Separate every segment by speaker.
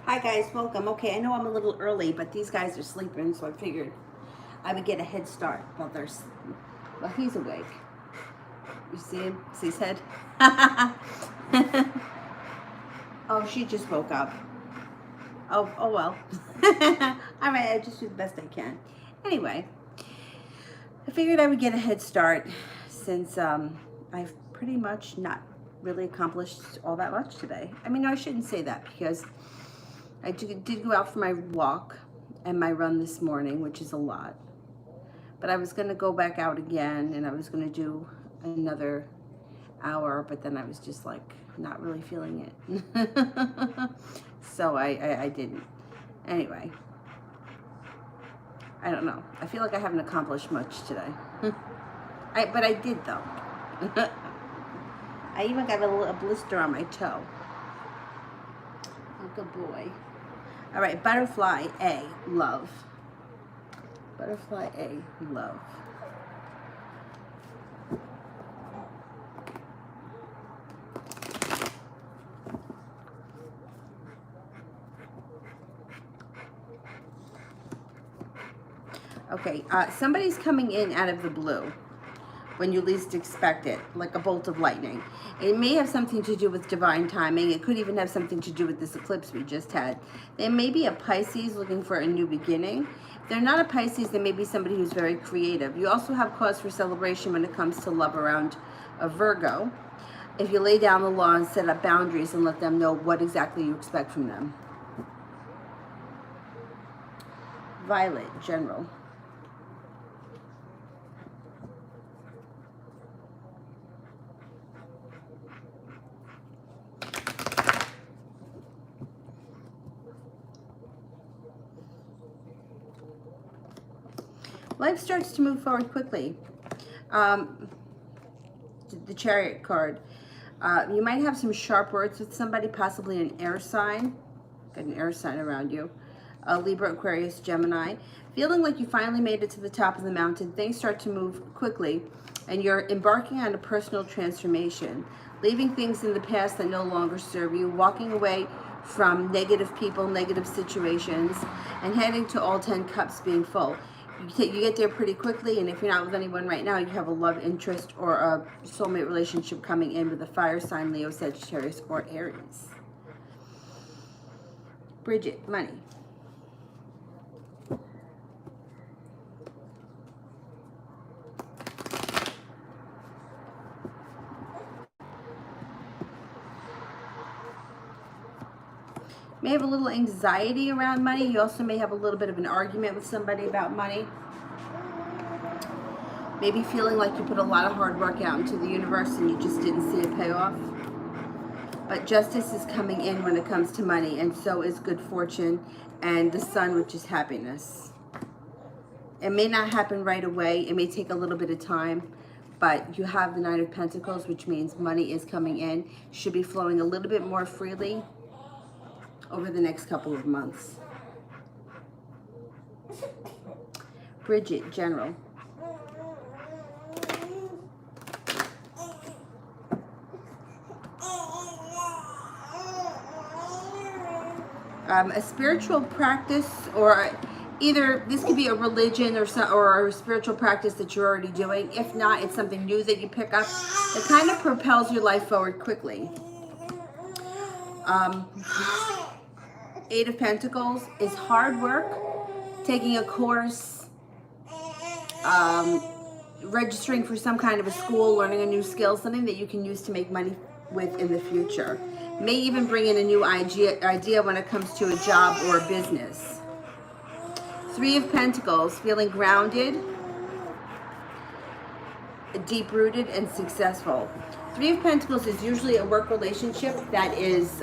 Speaker 1: Hi guys, welcome. Okay, I know I'm a little early, but these guys are sleeping, so I figured I would get a head start while well, he's awake. You see him? See his head? Oh, she just woke up. Oh well. All right, I just do the best I can. Anyway, I figured I would get a head start since I've pretty much not really accomplished all that much today. I mean, no, I shouldn't say that because I did go out for my walk and my run this morning, which is a lot. But I was going to go back out again and I was going to do another hour, but then I was just like not really feeling it. So I didn't. Anyway, I don't know. I feel like I haven't accomplished much today. But I did though. I even got a blister on my toe. Oh, good boy. All right, butterfly A, love. Butterfly A, love. Okay, somebody's coming in out of the blue when you least expect it, like a bolt of lightning. It may have something to do with divine timing. It could even have something to do with this eclipse we just had. There may be a Pisces looking for a new beginning. If they're not a Pisces, there may be somebody who's very creative. You also have cause for celebration when it comes to love around a Virgo. If you lay down the law and set up boundaries and let them know what exactly you expect from them. Violet, general. Life starts to move forward quickly. The Chariot card. You might have some sharp words with somebody, possibly an air sign. Got an air sign around you. Libra, Aquarius, Gemini. Feeling like you finally made it to the top of the mountain. Things start to move quickly, and you're embarking on a personal transformation. Leaving things in the past that no longer serve you. Walking away from negative people, negative situations, and heading to all 10 cups being full. You get there pretty quickly, and if you're not with anyone right now, you have a love interest or a soulmate relationship coming in with a fire sign, Leo, Sagittarius, or Aries. Bridget, money. May have a little anxiety around money. You also may have a little bit of an argument with somebody about money. Maybe feeling like you put a lot of hard work out into the universe and you just didn't see a payoff. But justice is coming in when it comes to money, and so is good fortune and the sun, which is happiness. It may not happen right away. It may take a little bit of time, but you have the Nine of Pentacles, which means money is coming in. Should be flowing a little bit more freely over the next couple of months. Bridget, general. A spiritual practice, or either this could be a religion or a spiritual practice that you're already doing. If not, it's something new that you pick up that kind of propels your life forward quickly. Eight of Pentacles is hard work, taking a course, registering for some kind of a school, learning a new skill, something that you can use to make money with in the future. May even bring in a new idea when it comes to a job or a business. Three of Pentacles, feeling grounded, deep-rooted, and successful. Three of Pentacles is usually a work relationship that is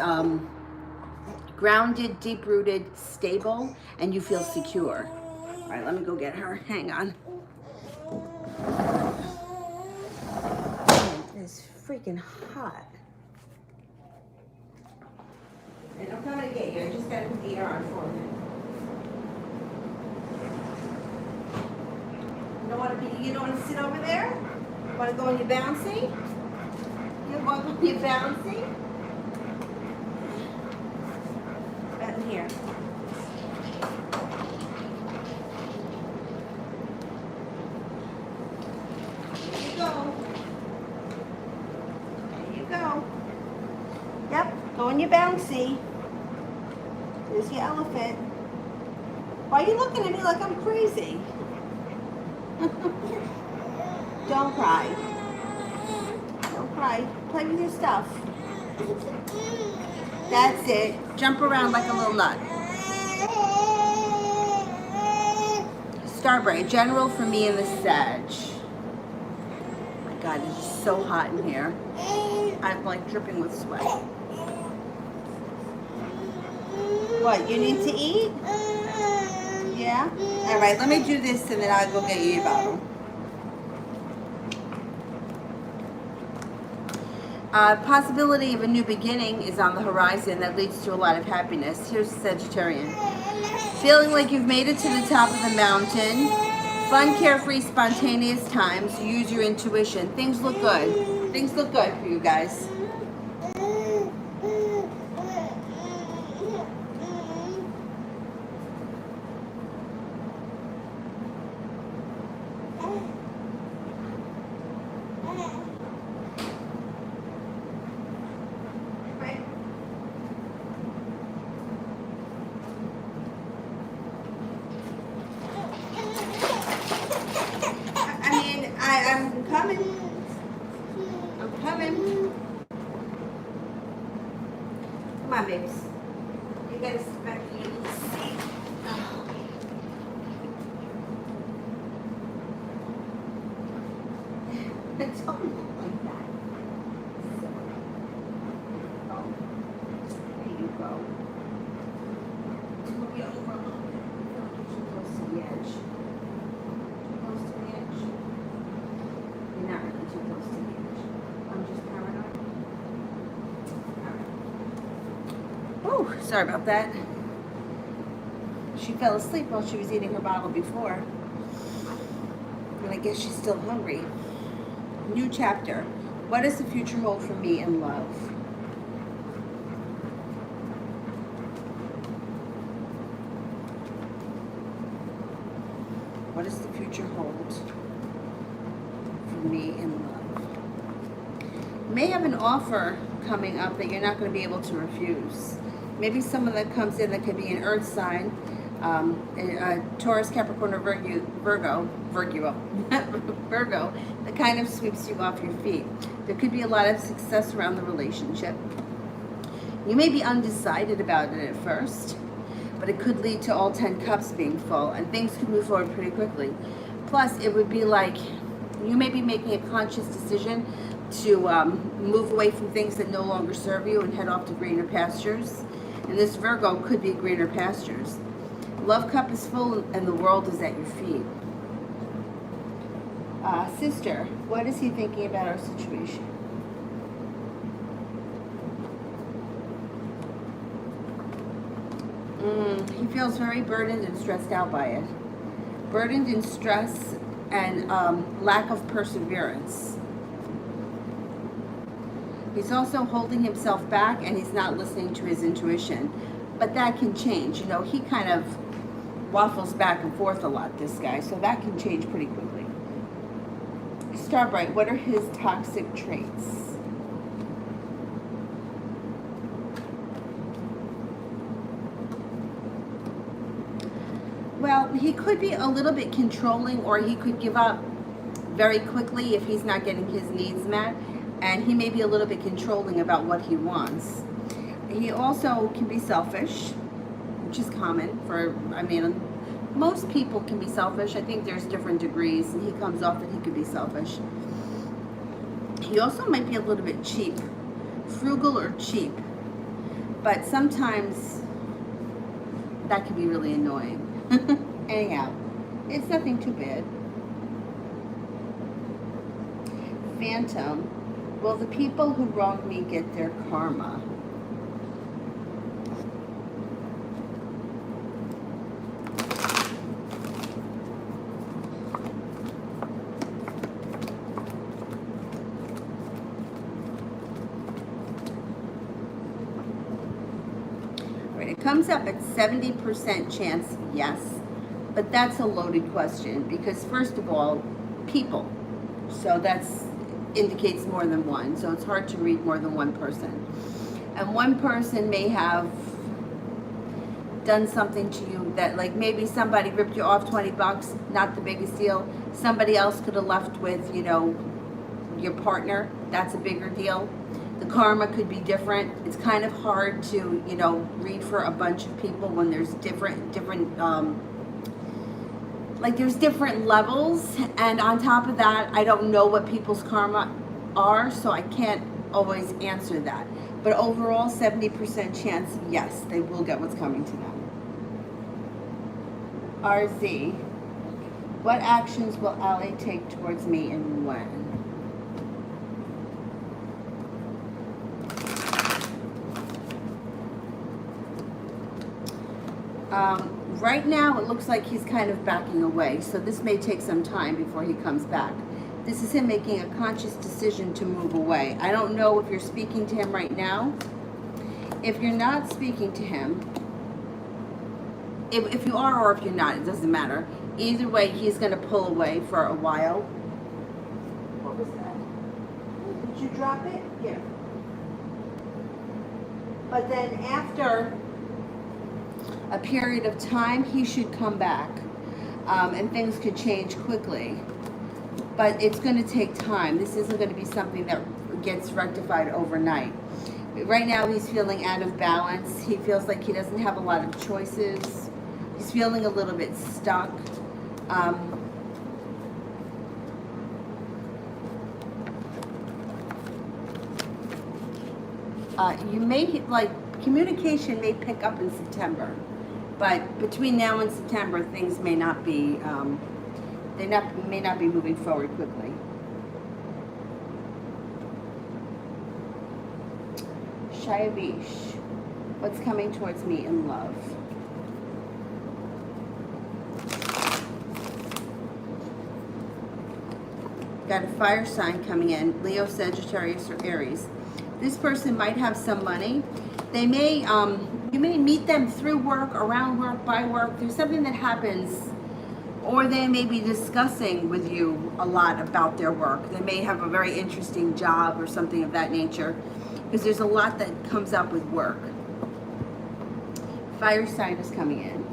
Speaker 1: grounded, deep-rooted, stable, and you feel secure. All right, let me go get her. Hang on. It's freaking hot. And I'm coming to get you. I just got to put the air on for you. You don't want to sit over there? You want to go on your bouncy? You want to go on your bouncy? your bouncy. There's your elephant. Why are you looking at me like I'm crazy? Don't cry. Don't cry. Play with your stuff. That's it. Jump around like a little nut. Starbright, general for me in the Sag. My God, it's so hot in here. I'm like dripping with sweat. What, you need to eat? Yeah? All right, let me do this and then I'll go get you your bottle. Possibility of a new beginning is on the horizon that leads to a lot of happiness. Here's Sagittarian. Feeling like you've made it to the top of the mountain. Fun, carefree, spontaneous times. Use your intuition. Things look good. Things look good for you guys. I'm coming. I'm coming. Come on, babes. You gotta sit back in your seat. Don't look like that. Oh, there you go. Move you over a little bit. Don't get too close to the edge. Too close to the edge. You're not really too close to the edge. I'm just paranoid. All right. Oh, sorry about that. She fell asleep while she was eating her bottle before. And I guess she's still hungry. New chapter. What does the future hold for me in love? What does the future hold for me in love? You may have an offer coming up that you're not going to be able to refuse. Maybe someone that comes in that could be an earth sign, Taurus, Capricorn, or Virgo, that kind of sweeps you off your feet. There could be a lot of success around the relationship. You may be undecided about it at first, but it could lead to all 10 cups being full, and things could move forward pretty quickly. Plus, it would be like you may be making a conscious decision to move away from things that no longer serve you and head off to greener pastures. And this Virgo could be greener pastures. Love cup is full and the world is at your feet. Sister, what is he thinking about our situation? He feels very burdened and stressed out by it. Burdened in stress and lack of perseverance. He's also holding himself back and he's not listening to his intuition. But that can change. You know, he kind of waffles back and forth a lot, this guy. So that can change pretty quickly. Starbright, what are his toxic traits? Well, he could be a little bit controlling, or he could give up very quickly if he's not getting his needs met. And he may be a little bit controlling about what he wants. He also can be selfish, which is common for, I mean, most people can be selfish. I think there's different degrees, and he comes off that he could be selfish. He also might be a little bit cheap, frugal or cheap. But sometimes that can be really annoying. Anyhow, it's nothing too bad. Phantom. Will the people who wronged me get their karma? Right, it comes up at 70% chance yes, but that's a loaded question because first of all, people. So that's indicates more than one, so it's hard to read more than one person. And one person may have done something to you that, like, maybe somebody ripped you off 20 bucks, not the biggest deal. Somebody else could have left with, you know, your partner. That's a bigger deal. The karma could be different. It's kind of hard to, you know, read for a bunch of people when there's different like there's different levels, and on top of that, I don't know what people's karma are, so I can't always answer that. But overall, 70% chance, yes, they will get what's coming to them. RZ, what actions will Ali take towards me and when? Right now, it looks like he's kind of backing away, so this may take some time before he comes back. This is him making a conscious decision to move away. I don't know if you're speaking to him right now. If you're not speaking to him, if you are or if you're not, it doesn't matter. Either way, he's going to pull away for a while. What was that? Did you drop it? Yeah. But then after a period of time, he should come back, and things could change quickly. But it's going to take time. This isn't going to be something that gets rectified overnight. Right now, he's feeling out of balance. He feels like he doesn't have a lot of choices. He's feeling a little bit stuck. You may, like, communication may pick up in September. But between now and September, things may not be, may not be moving forward quickly. Shayavish, what's coming towards me in love? Got a fire sign coming in, Leo, Sagittarius, or Aries. This person might have some money. They may, you may meet them through work, around work, by work. There's something that happens, or they may be discussing with you a lot about their work. They may have a very interesting job or something of that nature, because there's a lot that comes up with work. Fire sign is coming in.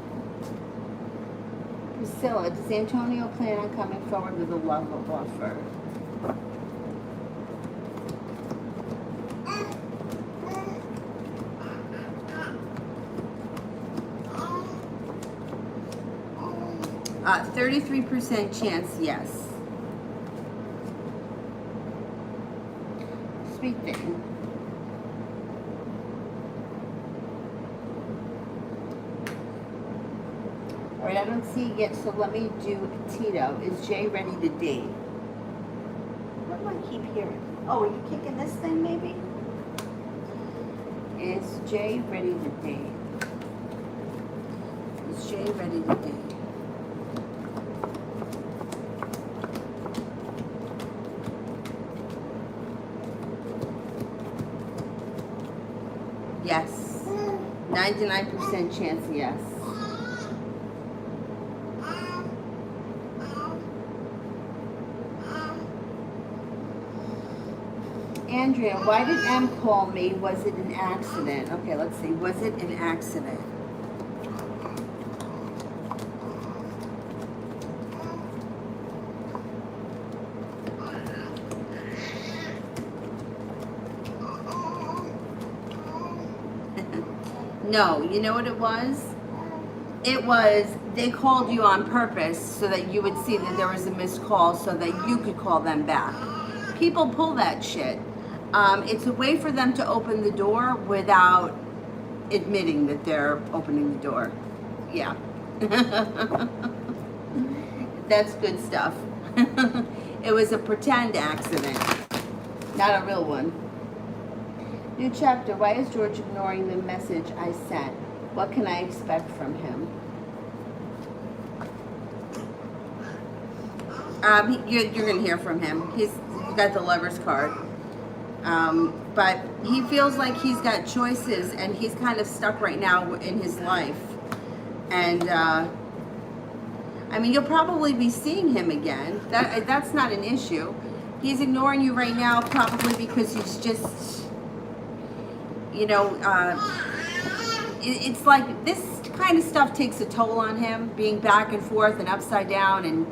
Speaker 1: Priscilla, does Antonio plan on coming forward with a love offer? 33% chance, yes. Sweet thing. All right, I don't see it yet, so let me do Tito. Is Jay ready to date? What do I keep hearing? Oh, are you kicking this thing, maybe? Is Jay ready to date? Is Jay ready to date? Yes. 99% chance, yes. Andrea, why did M call me? Was it an accident? Okay, let's see. Was it an accident? No, you know what it was? It was, they called you on purpose so that you would see that there was a missed call so that you could call them back. People pull that shit. It's a way for them to open the door without admitting that they're opening the door. Yeah. That's good stuff. It was a pretend accident, not a real one. New chapter. Why is George ignoring the message I sent? What can I expect from him? You're going to hear from him. He's got the Lover's card. But he feels like he's got choices and he's kind of stuck right now in his life. And, I mean, you'll probably be seeing him again. That's not an issue. He's ignoring you right now probably because he's just... You know, it's like this kind of stuff takes a toll on him, being back and forth and upside down, and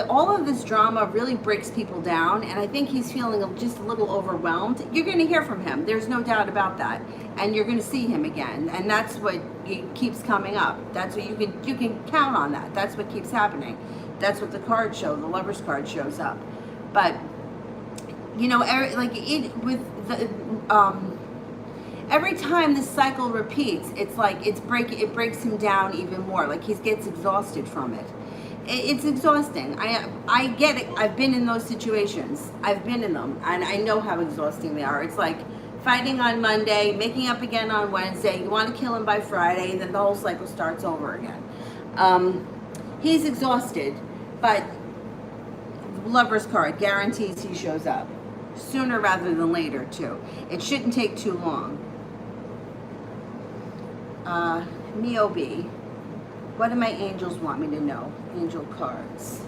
Speaker 1: all of this drama really breaks people down, and I think he's feeling just a little overwhelmed. You're going to hear from him. There's no doubt about that, and you're going to see him again, and that's what keeps coming up. That's what you can count on. That's what keeps happening. That's what the cards show. The Lover's card shows up, but you know, every time this cycle repeats, it's like it breaks him down even more. Like he gets exhausted from it. It's exhausting. I get it. I've been in those situations. I've been in them, and I know how exhausting they are. It's like fighting on Monday, making up again on Wednesday. You want to kill him by Friday, and then the whole cycle starts over again. He's exhausted, but Lover's card guarantees he shows up sooner rather than later too. It shouldn't take too long. Miobi, what do my angels want me to know? Angel cards.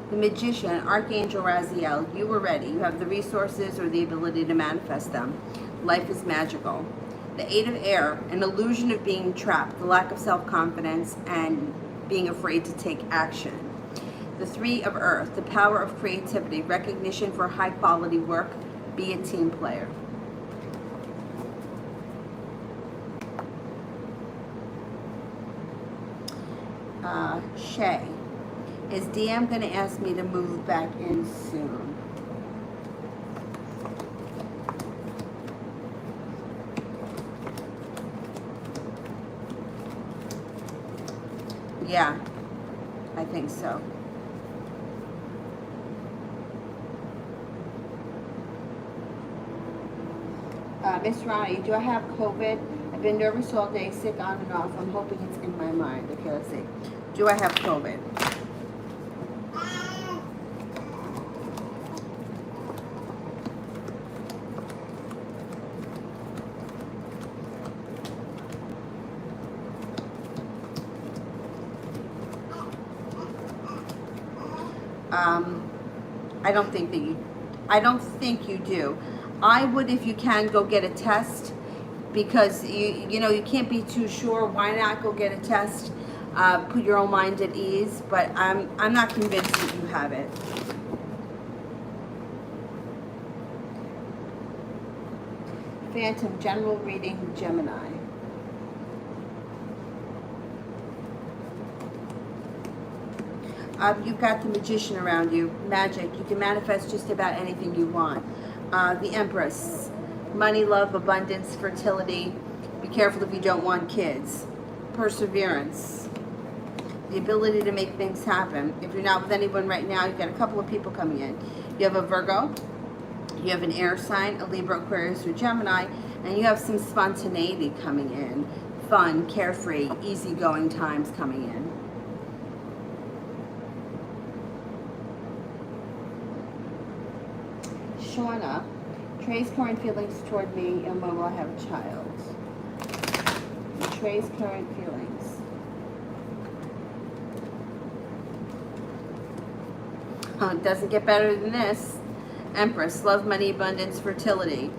Speaker 1: The Magician, Archangel Raziel, you were ready. You have the resources or the ability to manifest them. Life is magical. The Eight of Air, an illusion of being trapped, the lack of self-confidence, and being afraid to take action. The Three of Earth, the power of creativity, recognition for high-quality work, be a team player. Shay, is DM going to ask me to move back in soon? Yeah, I think so. Miss Ronnie, do I have COVID? I've been nervous all day, sick on and off. I'm hoping it's in my mind. Okay, let's see. Do I have COVID? I don't think you do. I would, if you can, go get a test, because you know you can't be too sure. Why not go get a test? Put your own mind at ease. But I'm not convinced that you have it. Phantom general reading, Gemini. You've got the Magician around you. Magic. You can manifest just about anything you want. The Empress. Money, love, abundance, fertility. Be careful if you don't want kids. Perseverance. The ability to make things happen. If you're not with anyone right now, you've got a couple of people coming in. You have a Virgo. You have an air sign, a Libra, Aquarius, or Gemini. And you have some spontaneity coming in. Fun, carefree, easygoing times coming in. Shauna, Trey's current feelings toward me, and when will I have a child? Trey's current feelings. It doesn't get better than this. Empress, love, money, abundance, fertility.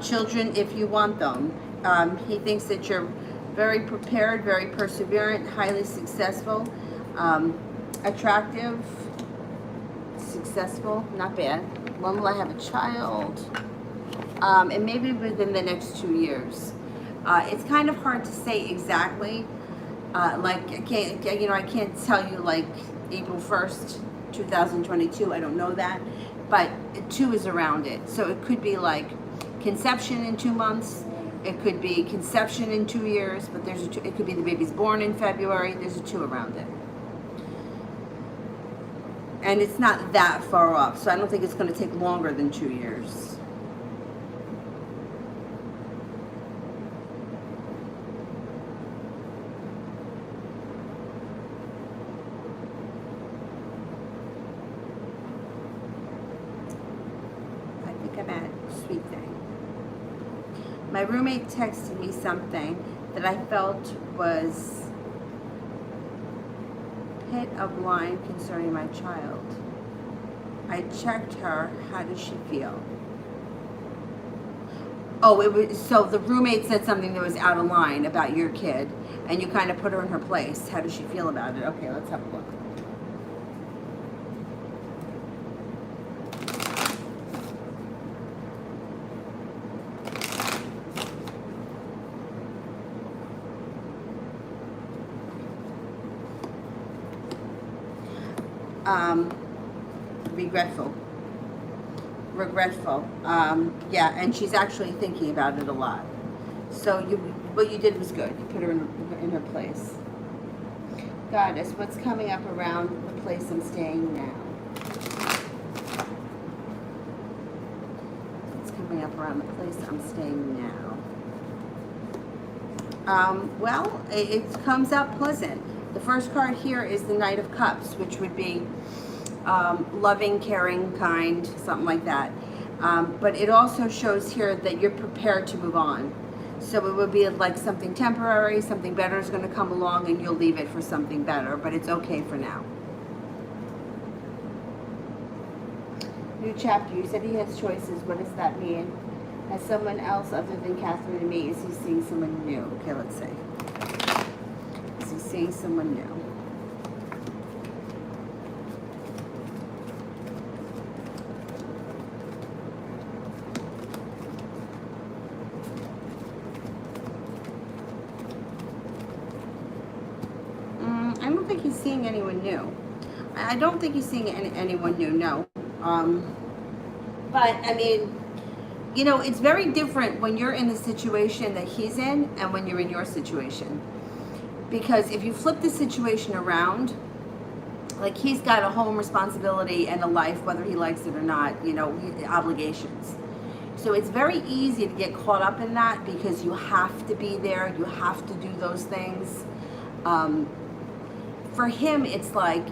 Speaker 1: Children, if you want them. He thinks that you're very prepared, very perseverant, highly successful, attractive, successful, not bad. When will I have a child? And maybe within the next 2 years. It's kind of hard to say exactly. Like I can't tell you like April 1st, 2022. I don't know that, but 2 is around it. So it could be like conception in 2 months. It could be conception in 2 years. But there's a 2. It could be the baby's born in February. There's a 2 around it. And it's not that far off, so I don't think it's going to take longer than 2 years. I think I'm at Sweet Thing. My roommate texted me something that I felt was hit a blind concerning my child. I checked her. How does she feel? Oh, it was, so the roommate said something that was out of line about your kid, and you kind of put her in her place. How does she feel about it? Okay, let's have a look. Regretful. Yeah, and she's actually thinking about it a lot. So what you did was good. You put her in her place. Goddess, what's coming up around the place I'm staying now? What's coming up around the place I'm staying now? Well, it comes out pleasant. The first card here is the Knight of Cups, which would be loving, caring, kind, something like that. But it also shows here that you're prepared to move on. So it would be like something temporary, something better is going to come along, and you'll leave it for something better, but it's okay for now. New chapter. You said he has choices. What does that mean? Has someone else other than Catherine and me? Is he seeing someone new? Okay, let's see. Is he seeing someone new? I don't think he's seeing anyone new. I don't think he's seeing anyone new, no. But, I mean, you know, it's very different when you're in the situation that he's in and when you're in your situation. Because if you flip the situation around, like he's got a home responsibility and a life, whether he likes it or not, you know, obligations. So it's very easy to get caught up in that because you have to be there, you have to do those things. For him, it's like,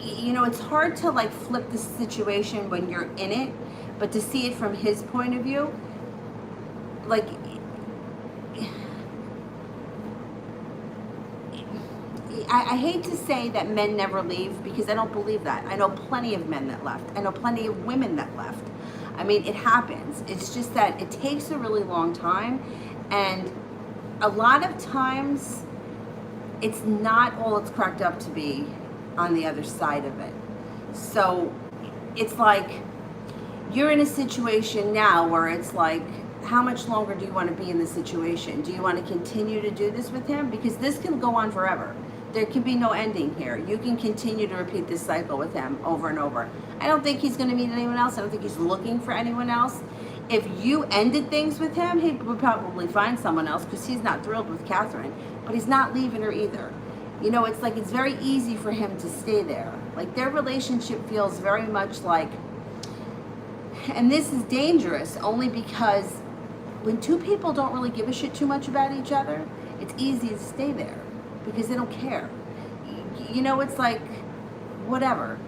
Speaker 1: you know, it's hard to like flip the situation when you're in it, but to see it from his point of view, like, I hate to say that men never leave because I don't believe that. I know plenty of men that left. I know plenty of women that left. I mean, it happens. It's just that it takes a really long time, and a lot of times it's not all it's cracked up to be on the other side of it. So it's like you're in a situation now where it's like, how much longer do you want to be in this situation? Do you want to continue to do this with him? Because this can go on forever. There can be no ending here. You can continue to repeat this cycle with him over and over. I don't think he's going to meet anyone else. I don't think he's looking for anyone else. If you ended things with him, he would probably find someone else because he's not thrilled with Catherine, but he's not leaving her either. You know, it's like it's very easy for him to stay there. Like their relationship feels very much like, and this is dangerous only because when two people don't really give a shit too much about each other, it's easy to stay there because they don't care. You know, it's like, whatever.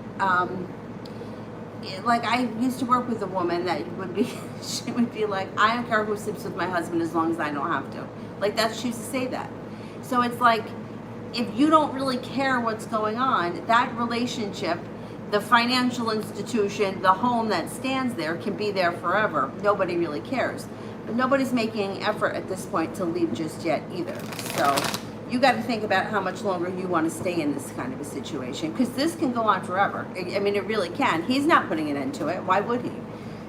Speaker 1: Like I used to work with a woman that would be, she would be like, I don't care who sleeps with my husband as long as I don't have to. Like that's, she used to say that. So it's like, if you don't really care what's going on, that relationship, the financial institution, the home that stands there can be there forever. Nobody really cares. But nobody's making an effort at this point to leave just yet either. So you got to think about how much longer you want to stay in this kind of a situation, because this can go on forever. I mean, it really can. He's not putting an end to it. Why would he?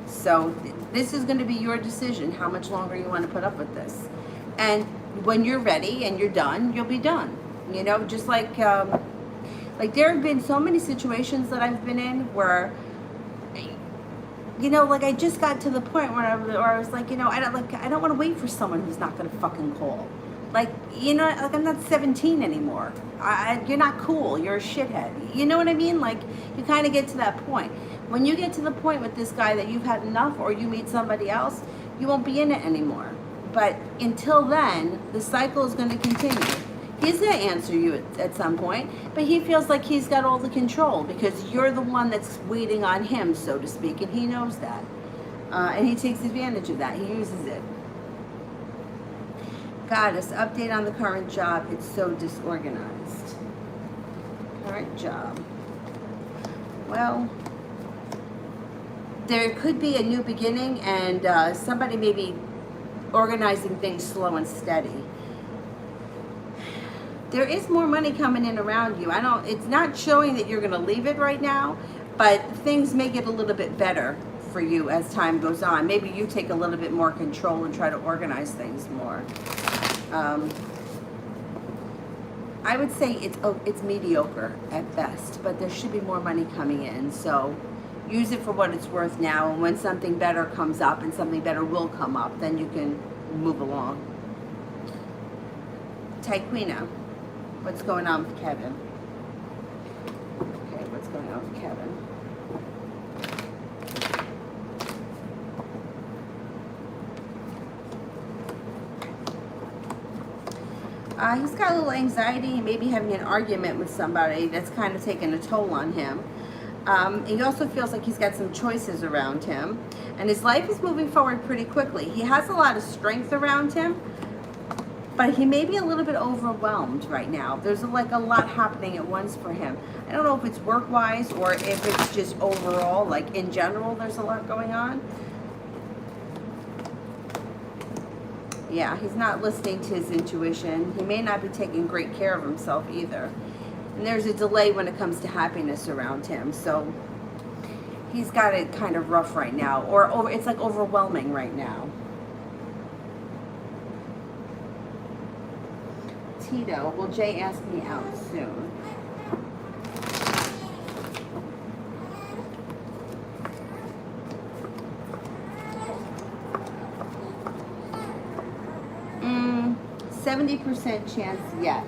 Speaker 1: So this is going to be your decision, how much longer you want to put up with this. And when you're ready and you're done, you'll be done. You know, just like there have been so many situations that I've been in where, you know, like I just got to the point where I was like, you know, I don't want to wait for someone who's not going to fucking call. Like, you know, like I'm not 17 anymore. You're not cool. You're a shithead. You know what I mean? Like, you kind of get to that point. When you get to the point with this guy that you've had enough, or you meet somebody else, you won't be in it anymore. But until then, the cycle is going to continue. He's going to answer you at some point, but he feels like he's got all the control because you're the one that's waiting on him, so to speak, and he knows that. And he takes advantage of that. He uses it. Goddess, update on the current job. It's so disorganized. Current job. Well, there could be a new beginning, and somebody may be organizing things slow and steady. There is more money coming in around you. It's not showing that you're going to leave it right now, but things may get a little bit better for you as time goes on. Maybe you take a little bit more control and try to organize things more. I would say it's mediocre at best, but there should be more money coming in. So use it for what it's worth now, and when something better comes up, and something better will come up, then you can move along. Taekwina, what's going on with Kevin? Okay, what's going on with Kevin? He's got a little anxiety, maybe having an argument with somebody that's kind of taking a toll on him. He also feels like he's got some choices around him, and his life is moving forward pretty quickly. He has a lot of strength around him, but he may be a little bit overwhelmed right now. There's like a lot happening at once for him. I don't know if it's work-wise or if it's just overall, like in general, there's a lot going on. Yeah, he's not listening to his intuition. He may not be taking great care of himself either. And there's a delay when it comes to happiness around him. So he's got it kind of rough right now. Or it's like overwhelming right now. Tito, will Jay ask me out soon? Mm, 70% chance yes.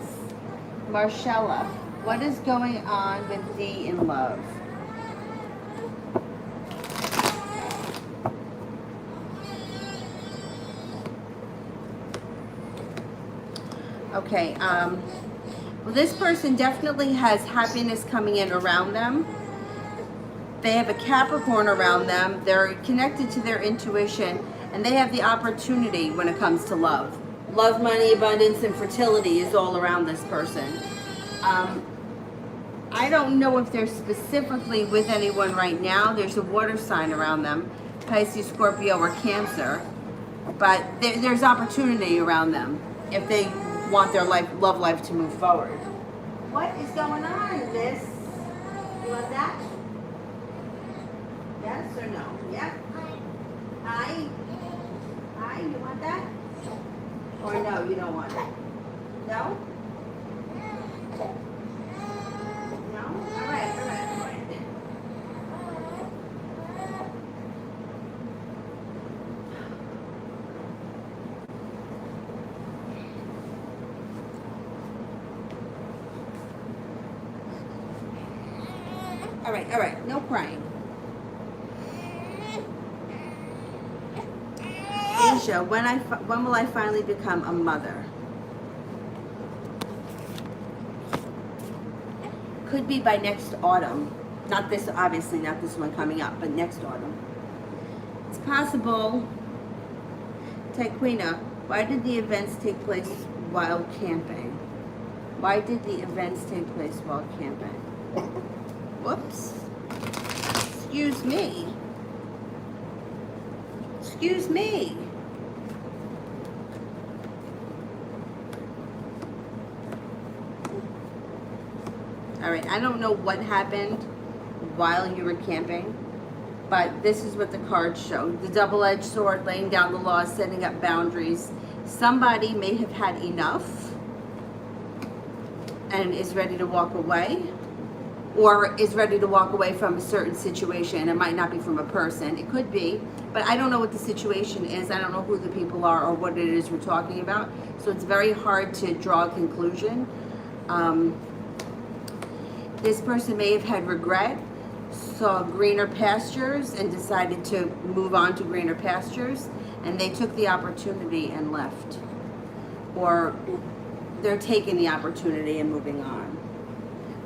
Speaker 1: Marcella, what is going on with D in love? Okay, well, this person definitely has happiness coming in around them. They have a Capricorn around them. They're connected to their intuition, and they have the opportunity when it comes to love. Love, money, abundance, and fertility is all around this person. I don't know if they're specifically with anyone right now. There's a water sign around them, Pisces, Scorpio, or Cancer. But there's opportunity around them if they want their love life to move forward. What is going on, Liz? You want that? Yes or no? Yep. Hi. Hi, you want that? Or no, you don't want it? No? No? All right, all right, all right. All right, no crying. Asia, when will I finally become a mother? Could be by next autumn. Not this, obviously not this one coming up, but next autumn. It's possible. Taekwina, why did the events take place while camping? Why did the events take place while camping? Whoops. Excuse me. Excuse me. All right, I don't know what happened while you were camping, but this is what the cards show. The double-edged sword, laying down the law, setting up boundaries. Somebody may have had enough and is ready to walk away, or is ready to walk away from a certain situation. It might not be from a person. It could be, but I don't know what the situation is. I don't know who the people are or what it is we're talking about. So it's very hard to draw a conclusion. This person may have had regret, saw greener pastures, and decided to move on to greener pastures, and they took the opportunity and left. Or they're taking the opportunity and moving on.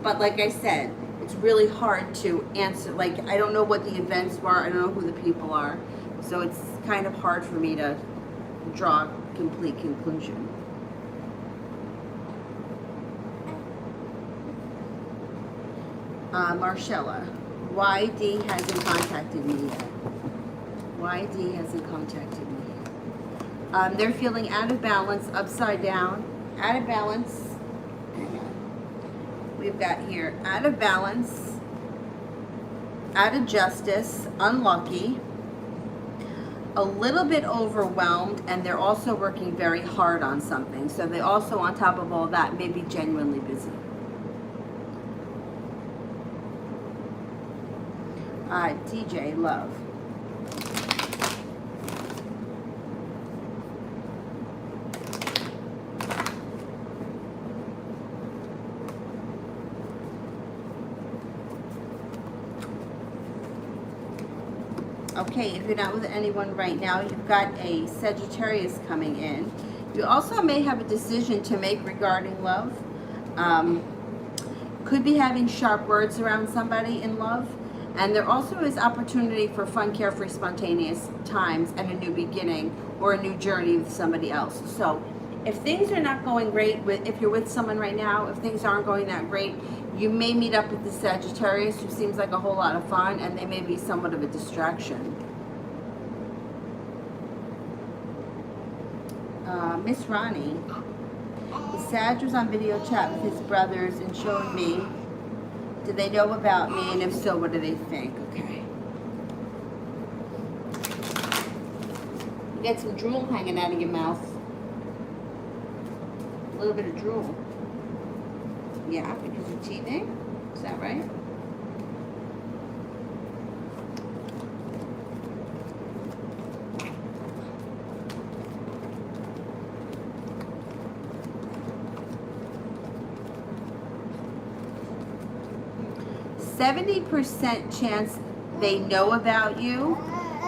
Speaker 1: But like I said, it's really hard to answer. Like, I don't know what the events were. I don't know who the people are. So it's kind of hard for me to draw a complete conclusion. Marcella, YD hasn't contacted me yet. YD hasn't contacted me yet. They're feeling out of balance, upside down, out of balance. We've got here out of balance, out of justice, unlucky, a little bit overwhelmed, and they're also working very hard on something. So they also, on top of all that, may be genuinely busy. DJ, love. Okay, if you're not with anyone right now, you've got a Sagittarius coming in. You also may have a decision to make regarding love. Could be having sharp words around somebody in love. And there also is opportunity for fun, carefree, spontaneous times and a new beginning or a new journey with somebody else. So if things are not going great, if you're with someone right now, if things aren't going that great, you may meet up with the Sagittarius, who seems like a whole lot of fun, and they may be somewhat of a distraction. Miss Ronnie, the Sag was on video chat with his brothers and showed me. Do they know about me, and if so, what do they think? Okay. You get some drool hanging out of your mouth. A little bit of drool. Yeah, because you're teething? Is that right? %70 chance they know about you,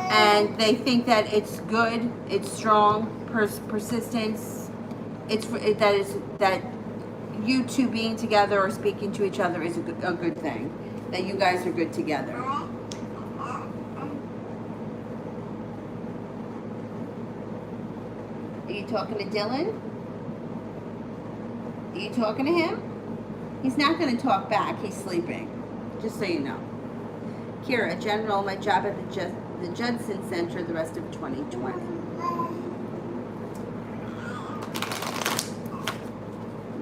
Speaker 1: and they think that it's good, it's strong, persistence. That you two being together or speaking to each other is a good thing. That you guys are good together. Are you talking to Dylan? Are you talking to him? He's not going to talk back. He's sleeping. Just so you know. Kira, general, my job at the Judson Center the rest of 2020.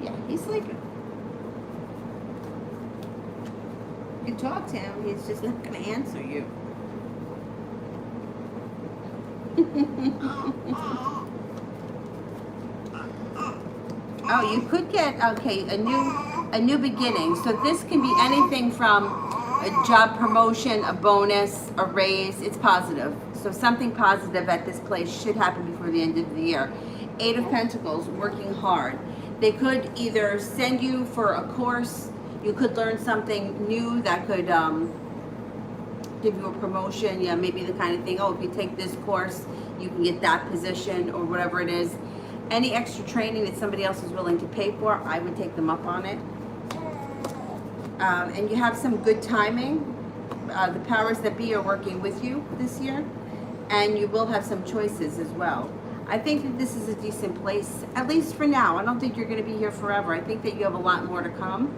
Speaker 1: Yeah, he's sleeping. You can talk to him, he's just not going to answer you. Oh, you could get, okay, a new beginning. So this can be anything from a job promotion, a bonus, a raise. It's positive. So something positive at this place should happen before the end of the year. 8 of Pentacles, working hard. They could either send you for a course. You could learn something new that could give you a promotion. Yeah, maybe the kind of thing, oh, if you take this course, you can get that position or whatever it is. Any extra training that somebody else is willing to pay for, I would take them up on it. And you have some good timing. The powers that be are working with you this year, and you will have some choices as well. I think that this is a decent place, at least for now. I don't think you're going to be here forever. I think that you have a lot more to come.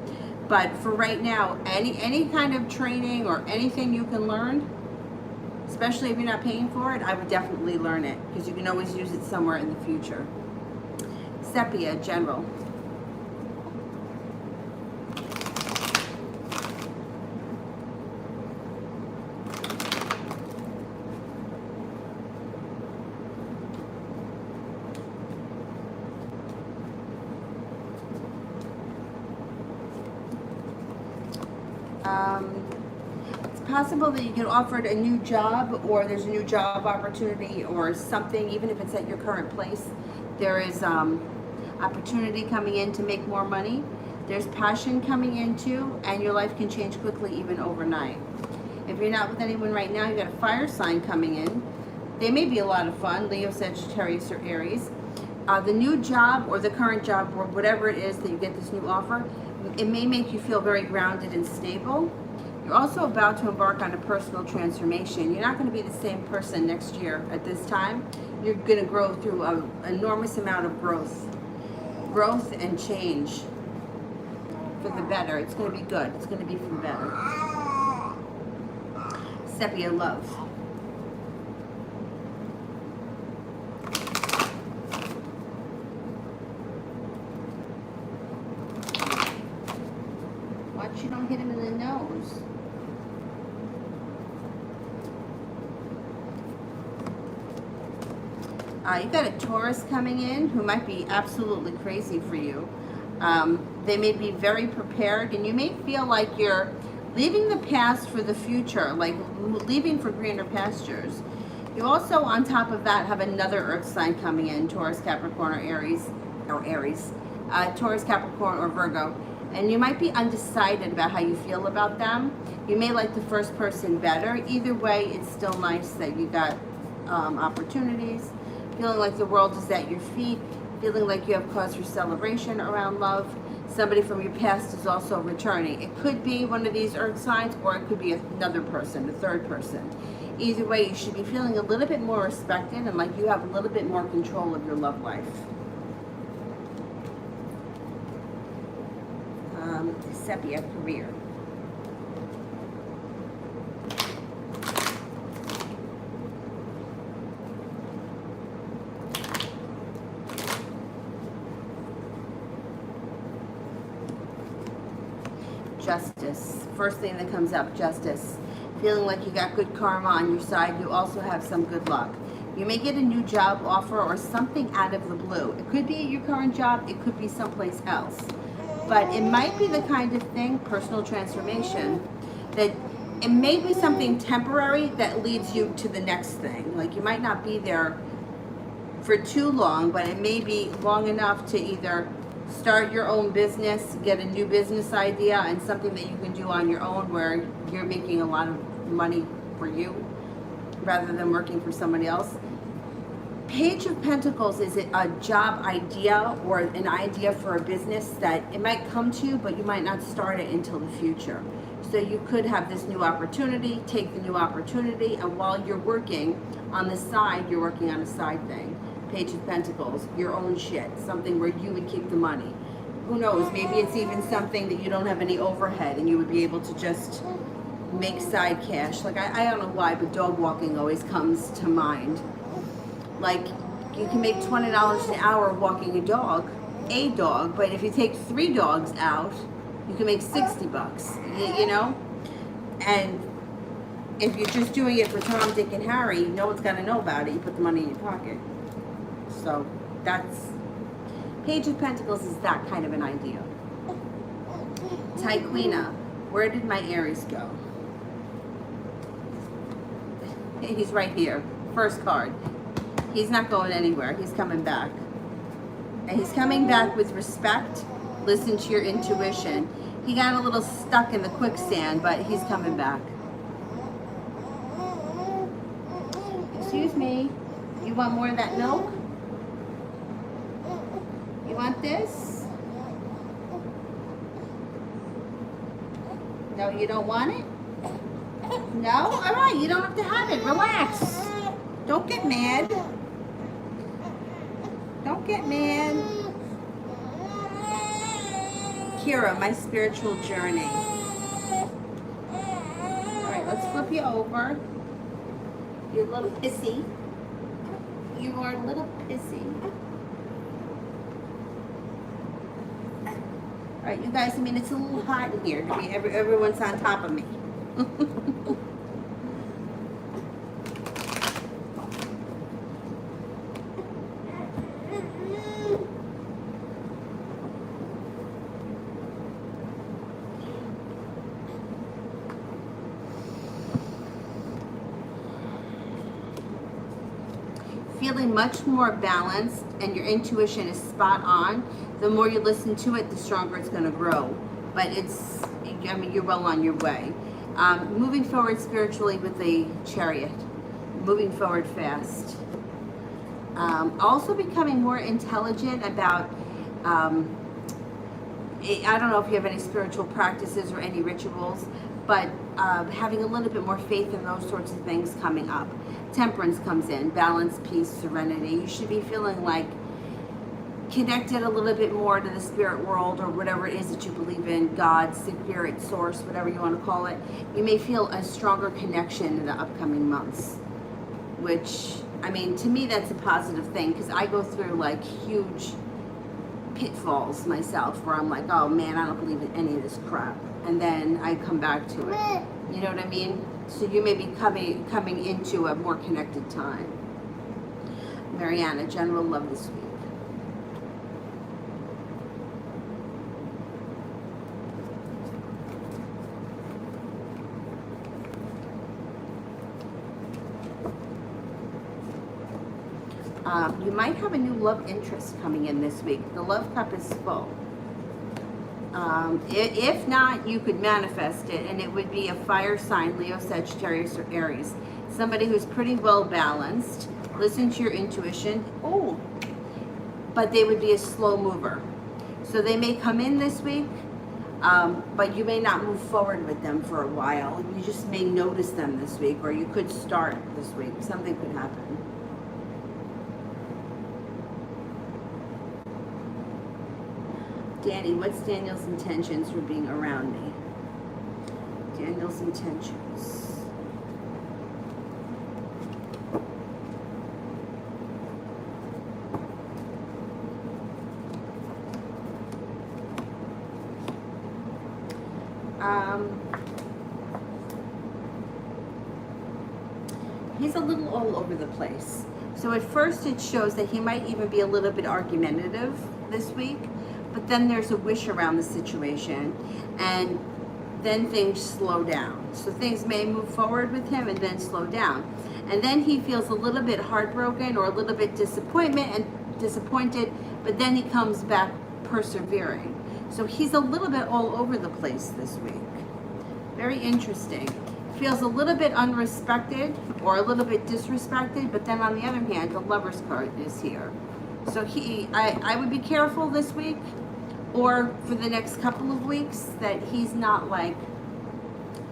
Speaker 1: But for right now, any kind of training or anything you can learn, especially if you're not paying for it, I would definitely learn it, because you can always use it somewhere in the future. Sepia, general. It's possible that you get offered a new job, or there's a new job opportunity or something, even if it's at your current place. There is opportunity coming in to make more money. There's passion coming in too, and your life can change quickly, even overnight. If you're not with anyone right now, you got a fire sign coming in. They may be a lot of fun, Leo, Sagittarius, or Aries. The new job or the current job or whatever it is that you get this new offer, it may make you feel very grounded and stable. You're also about to embark on a personal transformation. You're not going to be the same person next year at this time. You're going to grow through an enormous amount of growth and change. for the better. It's going to be good. It's going to be for the better. Sepia love. Watch you don't hit him in the nose. You got a Taurus coming in who might be absolutely crazy for you. They may be very prepared, and you may feel like you're leaving the past for the future, like leaving for greener pastures. You also, on top of that, have another earth sign coming in, Taurus, Capricorn, or Aries, Taurus, Capricorn, or Virgo. And you might be undecided about how you feel about them. You may like the first person better. Either way, it's still nice that you got opportunities. Feeling like the world is at your feet, feeling like you have cause for celebration around love. Somebody from your past is also returning. It could be one of these earth signs, or it could be another person, a third person. Either way, you should be feeling a little bit more respected and like you have a little bit more control of your love life. Sepia career. Justice. First thing that comes up, justice. Feeling like you got good karma on your side. You also have some good luck. You may get a new job offer or something out of the blue. It could be at your current job. It could be someplace else. But it might be the kind of thing, personal transformation, that it may be something temporary that leads you to the next thing. Like you might not be there for too long, but it may be long enough to either start your own business, get a new business idea, and something that you can do on your own where you're making a lot of money for you rather than working for somebody else. Page of Pentacles is a job idea or an idea for a business that it might come to you, but you might not start it until the future. So you could have this new opportunity, take the new opportunity, and while you're working on the side, you're working on a side thing. Page of Pentacles, your own shit, something where you would keep the money. Who knows, maybe it's even something that you don't have any overhead and you would be able to just make side cash. Like, I don't know why, but dog walking always comes to mind. Like, you can make $20 an hour walking a dog, but if you take 3 dogs out, you can make 60 bucks, you know? And if you're just doing it for Tom, Dick, and Harry, no one's got to know about it. You put the money in your pocket. So that's, Page of Pentacles is that kind of an idea. Tyquina, where did my Aries go? He's right here, first card. He's not going anywhere, he's coming back. And he's coming back with respect. Listen to your intuition. He got a little stuck in the quicksand, but he's coming back. Excuse me, you want more of that milk? You want this? No, you don't want it? No? All right, you don't have to have it. Relax. Don't get mad. Don't get mad. Kira, my spiritual journey. All right, let's flip you over. You're a little pissy. You are a little pissy. All right, you guys, I mean, it's a little hot in here to be, everyone's on top of me. Feeling much more balanced and your intuition is spot on. The more you listen to it, the stronger it's going to grow. But it's, I mean, you're well on your way. Moving forward spiritually with the Chariot. Moving forward fast. Also becoming more intelligent about, I don't know if you have any spiritual practices or any rituals, but having a little bit more faith in those sorts of things coming up. Temperance comes in, balance, peace, serenity. You should be feeling like connected a little bit more to the spirit world or whatever it is that you believe in, God, spirit, source, whatever you want to call it. You may feel a stronger connection in the upcoming months, which, I mean, to me, that's a positive thing, because I go through like huge pitfalls myself where I'm like, oh man, I don't believe in any of this crap. And then I come back to it. You know what I mean? So you may be coming into a more connected time. Mariana, general love this week. You might have a new love interest coming in this week. The love cup is full. If not, you could manifest it, and it would be a fire sign, Leo, Sagittarius, or Aries. Somebody who's pretty well balanced. Listen to your intuition. Oh, but they would be a slow mover. So they may come in this week, but you may not move forward with them for a while. You just may notice them this week, or you could start this week. Something could happen. Danny, what's Daniel's intentions for being around me? Daniel's intentions. He's a little all over the place. So at first it shows that he might even be a little bit argumentative this week, but then there's a wish around the situation, and then things slow down. So things may move forward with him and then slow down. And then he feels a little bit heartbroken or a little bit disappointed, but then he comes back persevering. So he's a little bit all over the place this week. Very interesting. Feels a little bit unrespected or a little bit disrespected, but then on the other hand, the Lover's card is here. So I would be careful this week or for the next couple of weeks that he's not like,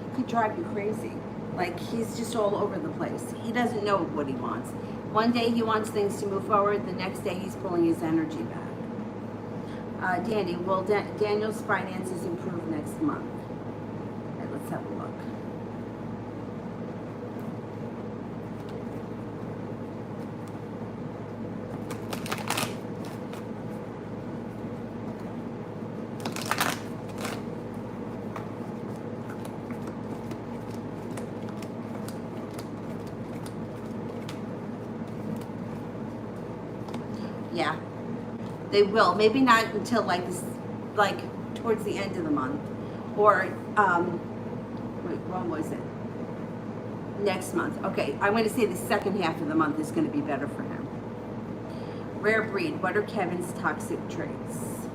Speaker 1: he could drive you crazy. Like he's just all over the place. He doesn't know what he wants. One day he wants things to move forward, the next day he's pulling his energy back. Danny, will Daniel's finances improve next month? All right, let's have a look. Yeah, they will. Maybe not until like this, like towards the end of the month, or wait, when was it? Next month. Okay, I'm going to say the second half of the month is going to be better for him. Rare breed. What are Kevin's toxic traits?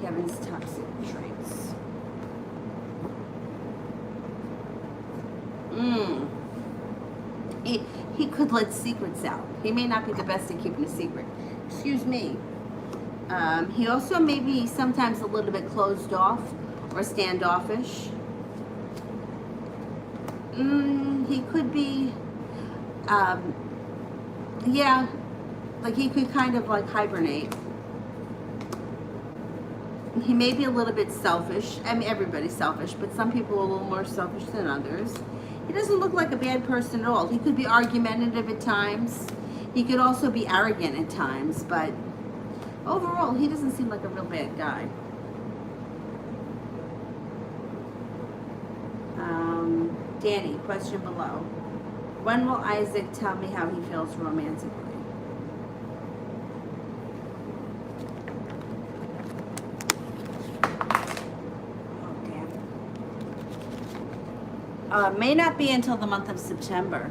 Speaker 1: Kevin's toxic traits. He could let secrets out. He may not be the best at keeping a secret. Excuse me. He also may be sometimes a little bit closed off or standoffish. He could be, yeah, like he could kind of like hibernate. He may be a little bit selfish. I mean, everybody's selfish, but some people are a little more selfish than others. He doesn't look like a bad person at all. He could be argumentative at times. He could also be arrogant at times, but overall, he doesn't seem like a real bad guy. Danny, question below. When will Isaac tell me how he feels romantically? May not be until the month of September.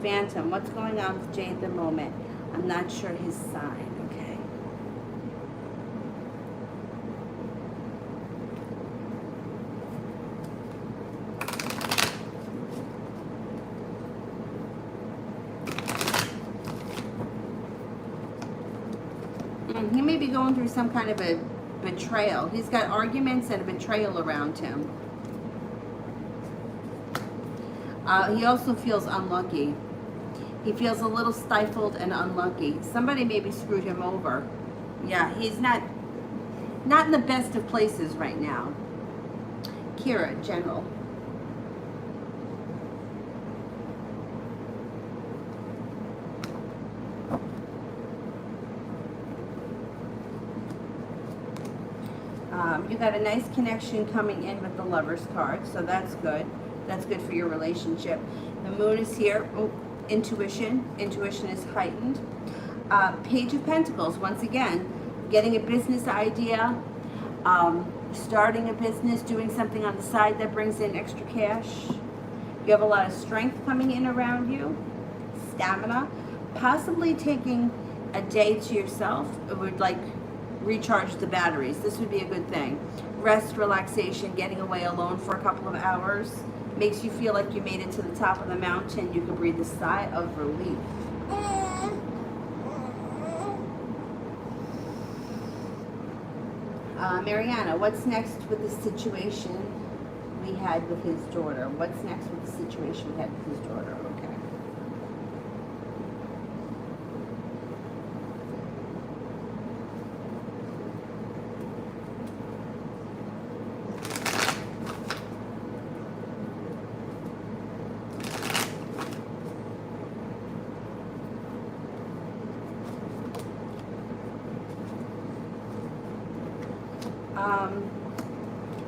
Speaker 1: Phantom, what's going on with Jay at the moment? I'm not sure his sign, okay. He may be going through some kind of a betrayal. He's got arguments and a betrayal around him. He also feels unlucky. He feels a little stifled and unlucky. Somebody maybe screwed him over. Yeah, he's not in the best of places right now. Kira, general. You got a nice connection coming in with the Lover's card, so that's good. That's good for your relationship. The Moon is here. Oh, intuition. Intuition is heightened. Page of Pentacles, once again, getting a business idea, starting a business, doing something on the side that brings in extra cash. You have a lot of strength coming in around you, stamina, possibly taking a day to yourself. It would like recharge the batteries. This would be a good thing. Rest, relaxation, getting away alone for a couple of hours makes you feel like you made it to the top of the mountain. You can breathe a sigh of relief. Mariana, what's next with the situation we had with his daughter? What's next with the situation we had with his daughter? Okay.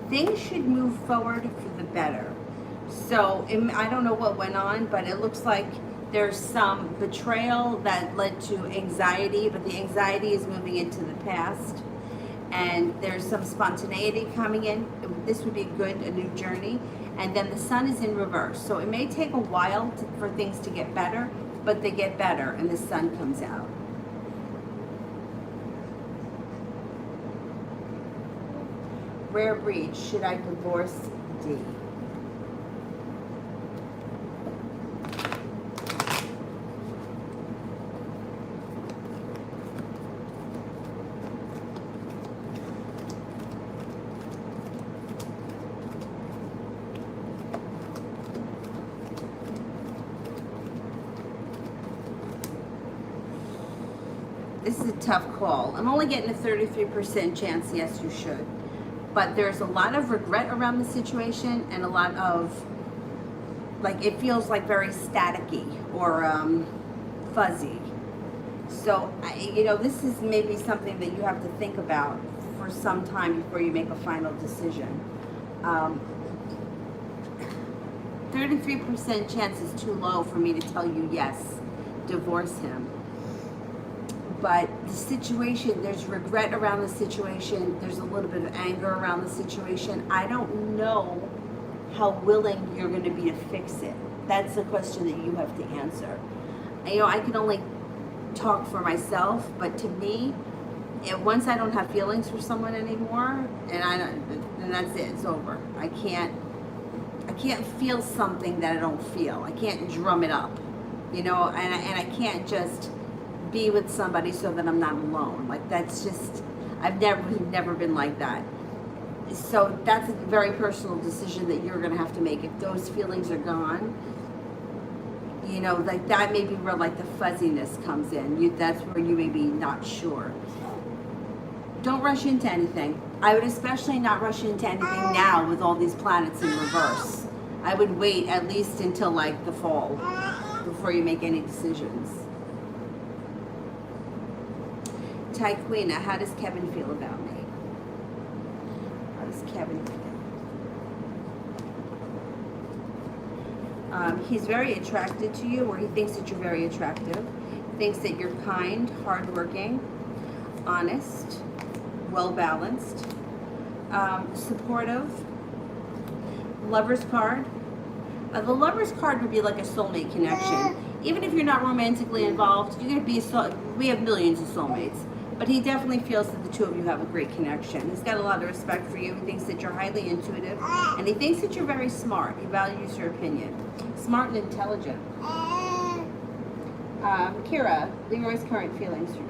Speaker 1: Things should move forward for the better. So I don't know what went on, but it looks like there's some betrayal that led to anxiety, but the anxiety is moving into the past. And there's some spontaneity coming in. This would be good, a new journey. And then the sun is in reverse. So it may take a while for things to get better, but they get better and the sun comes out. Rare breed, should I divorce D? This is a tough call. I'm only getting a 33% chance, yes, you should. But there's a lot of regret around the situation and a lot of, like, it feels like very staticky or fuzzy. So, you know, this is maybe something that you have to think about for some time before you make a final decision. 33% chance is too low for me to tell you yes, divorce him. But the situation, there's regret around the situation. There's a little bit of anger around the situation. I don't know how willing you're going to be to fix it. That's the question that you have to answer. You know, I can only talk for myself, but to me, once I don't have feelings for someone anymore, and that's it. It's over. I can't feel something that I don't feel. I can't drum it up, you know, and I can't just be with somebody so that I'm not alone. Like, that's just, I've never been like that. So that's a very personal decision that you're gonna have to make. If those feelings are gone, you know, like that may be where like the fuzziness comes in. That's where you may be not sure. Don't rush into anything. I would especially not rush into anything now with all these planets in reverse. I would wait at least until like the fall before you make any decisions. Tyquina, how does Kevin feel about me? How does Kevin feel? He's very attracted to you, or he thinks that you're very attractive. He thinks that you're kind, hardworking, honest, well-balanced, supportive. Lover's card. The Lover's card would be like a soulmate connection. Even if you're not romantically involved, you're going to be we have millions of soulmates. But he definitely feels that the two of you have a great connection. He's got a lot of respect for you. He thinks that you're highly intuitive. And he thinks that you're very smart. He values your opinion. Smart and intelligent. Kira, Leroy's current feelings today.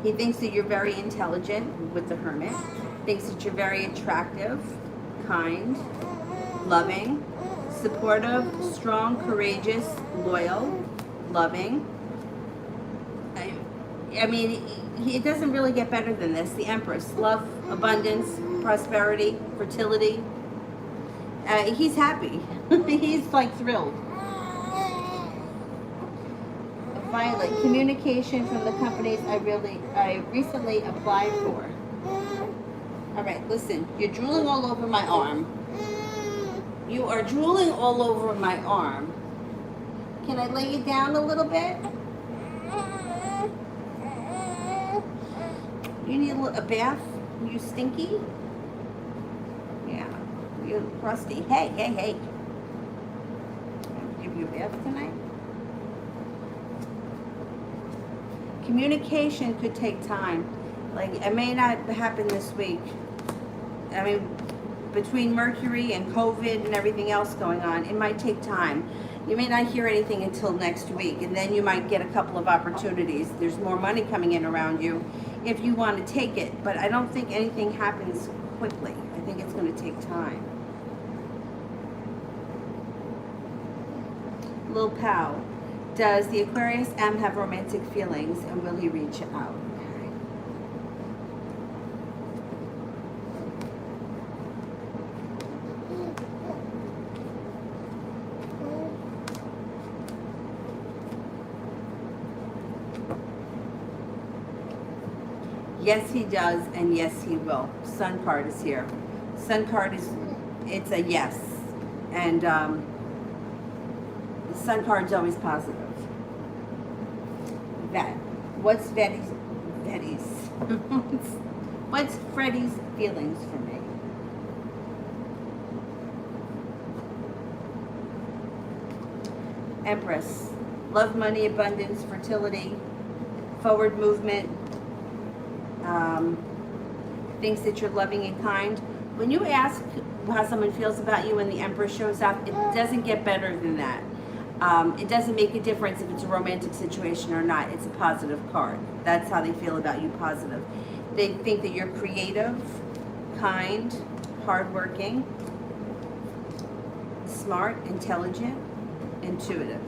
Speaker 1: He thinks that you're very intelligent with the Hermit. Thinks that you're very attractive, kind, loving, supportive, strong, courageous, loyal, loving. I mean, it doesn't really get better than this. The Empress, love, abundance, prosperity, fertility. He's happy. He's like thrilled. Violet, communication from the companies I recently applied for. All right, listen, you're drooling all over my arm. You are drooling all over my arm. Can I lay you down a little bit? You need a bath? You stinky? Yeah, you're crusty. Hey, hey, hey. I'll give you a bath tonight. Communication could take time. Like, it may not happen this week. I mean, between Mercury and COVID and everything else going on, it might take time. You may not hear anything until next week, and then you might get a couple of opportunities. There's more money coming in around you if you want to take it, but I don't think anything happens quickly. I think it's going to take time. Lil Pal, does the Aquarius M have romantic feelings, and will he reach out? Yes, he does, and yes, he will. Sun card is here. Sun card is, it's a yes. And the Sun card's always positive. Vet. What's what's Freddie's feelings for me? Empress. Love, money, abundance, fertility, forward movement, thinks that you're loving and kind. When you ask how someone feels about you and the Empress shows up, it doesn't get better than that. It doesn't make a difference if it's a romantic situation or not. It's a positive card. That's how they feel about you, positive. They think that you're creative, kind, hardworking, smart, intelligent, intuitive.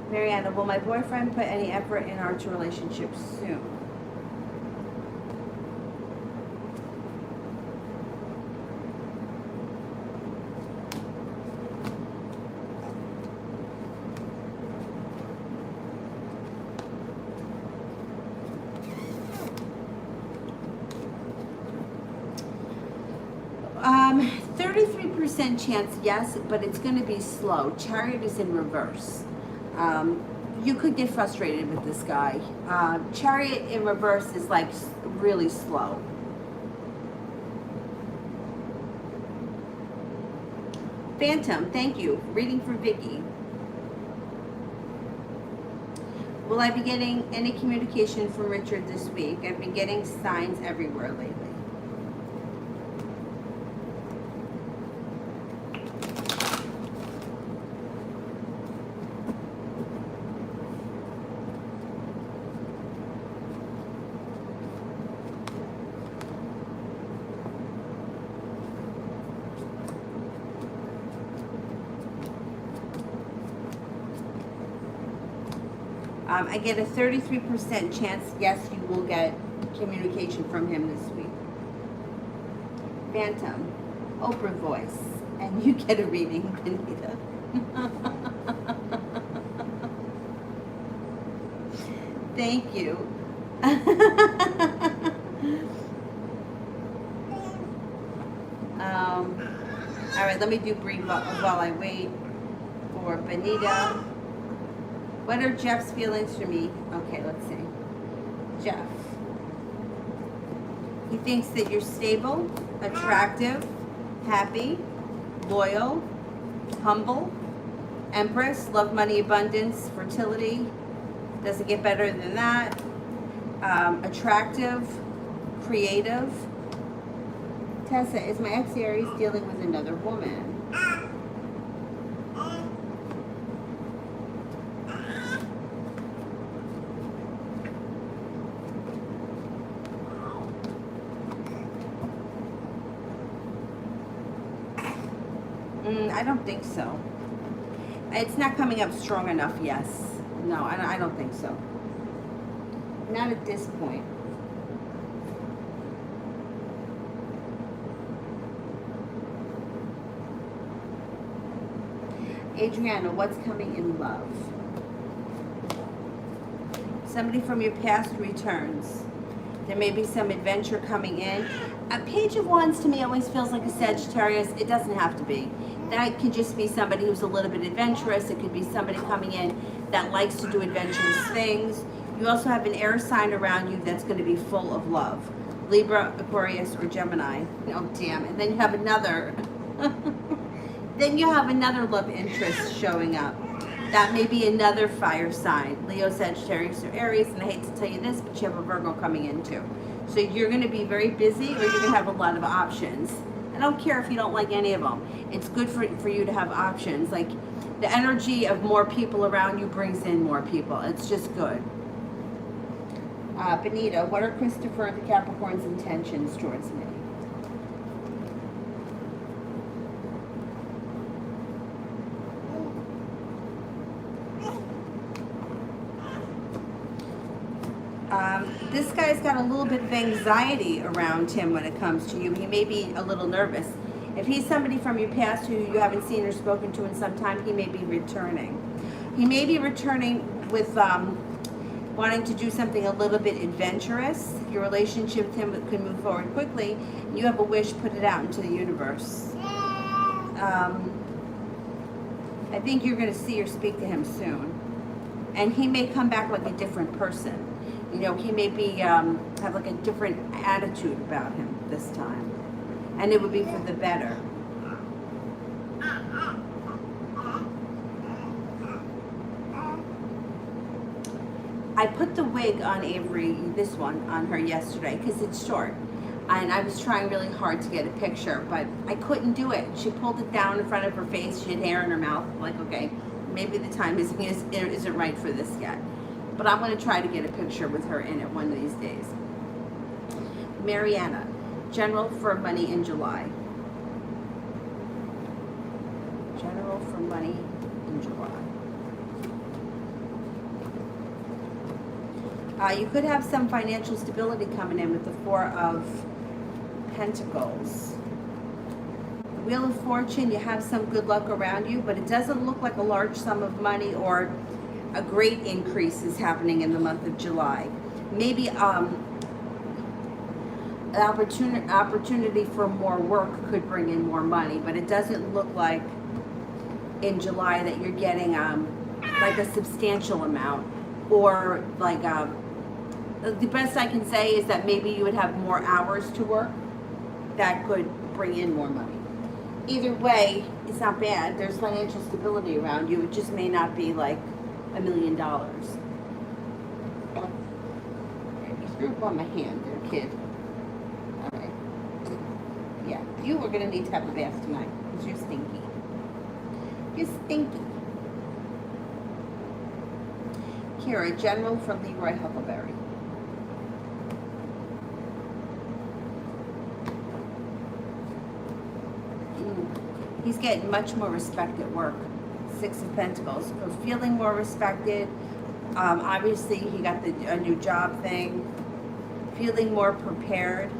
Speaker 1: Mariana, will my boyfriend put any effort in our relationship soon? Um, 33% chance yes, but it's going to be slow. Chariot is in reverse. You could get frustrated with this guy. Chariot in reverse is like really slow. Phantom, thank you. Reading for Vicky. Will I be getting any communication from Richard this week? I've been getting signs everywhere lately. I get a 33% chance, yes, you will get communication from him this week. Phantom, Oprah voice, and you get a reading, Benita. Thank you. All right, let me do brief while I wait for Benita. What are Jeff's feelings for me? Okay, let's see. Jeff. He thinks that you're stable, attractive, happy, loyal, humble, Empress, love, money, abundance, fertility. Doesn't get better than that. Attractive, creative. Tessa, is my ex-Aries dealing with another woman? I don't think so. It's not coming up strong enough, yes. No, I don't think so. Not at this point. Adriana, what's coming in love? Somebody from your past returns. There may be some adventure coming in. A Page of Wands to me always feels like a Sagittarius. It doesn't have to be. That could just be somebody who's a little bit adventurous. It could be somebody coming in that likes to do adventurous things. You also have an air sign around you that's going to be full of love. Libra, Aquarius, or Gemini. Oh, damn. And then you have another... then you have another love interest showing up. That may be another fire sign. Leo, Sagittarius, or Aries. And I hate to tell you this, but you have a Virgo coming in too. So you're going to be very busy, or you're going to have a lot of options. I don't care if you don't like any of them. It's good for you to have options. Like, the energy of more people around you brings in more people. It's just good. Benita, what are Christopher the Capricorn's intentions towards me? This guy's got a little bit of anxiety around him when it comes to you. He may be a little nervous. If he's somebody from your past who you haven't seen or spoken to in some time, he may be returning. He may be returning with wanting to do something a little bit adventurous. Your relationship with him could move forward quickly. You have a wish, put it out into the universe. I think you're going to see or speak to him soon. And he may come back like a different person. You know, he may be have like a different attitude about him this time. And it would be for the better. I put the wig on Avery, this one, on her yesterday because it's short. And I was trying really hard to get a picture, but I couldn't do it. She pulled it down in front of her face. She had hair in her mouth. I'm like, okay, maybe the time isn't right for this yet. But I'm going to try to get a picture with her in it one of these days. Mariana, general for money in July. General for money in July. You could have some financial stability coming in with the Four of Pentacles. Wheel of Fortune, you have some good luck around you, but it doesn't look like a large sum of money or a great increase is happening in the month of July. Maybe an opportunity for more work could bring in more money, but it doesn't look like in July that you're getting like a substantial amount, or like the best I can say is that maybe you would have more hours to work that could bring in more money. Either way, it's not bad. There's financial stability around you. It just may not be like $1 million. You threw up on my hand there, kid. All right. Yeah, you are going to need to have a bath tonight because you're stinky. You're stinky. Kira, general for Leroy Huckleberry. He's getting much more respect at work. Six of Pentacles. So feeling more respected. Obviously, he got a new job thing. Feeling more prepared.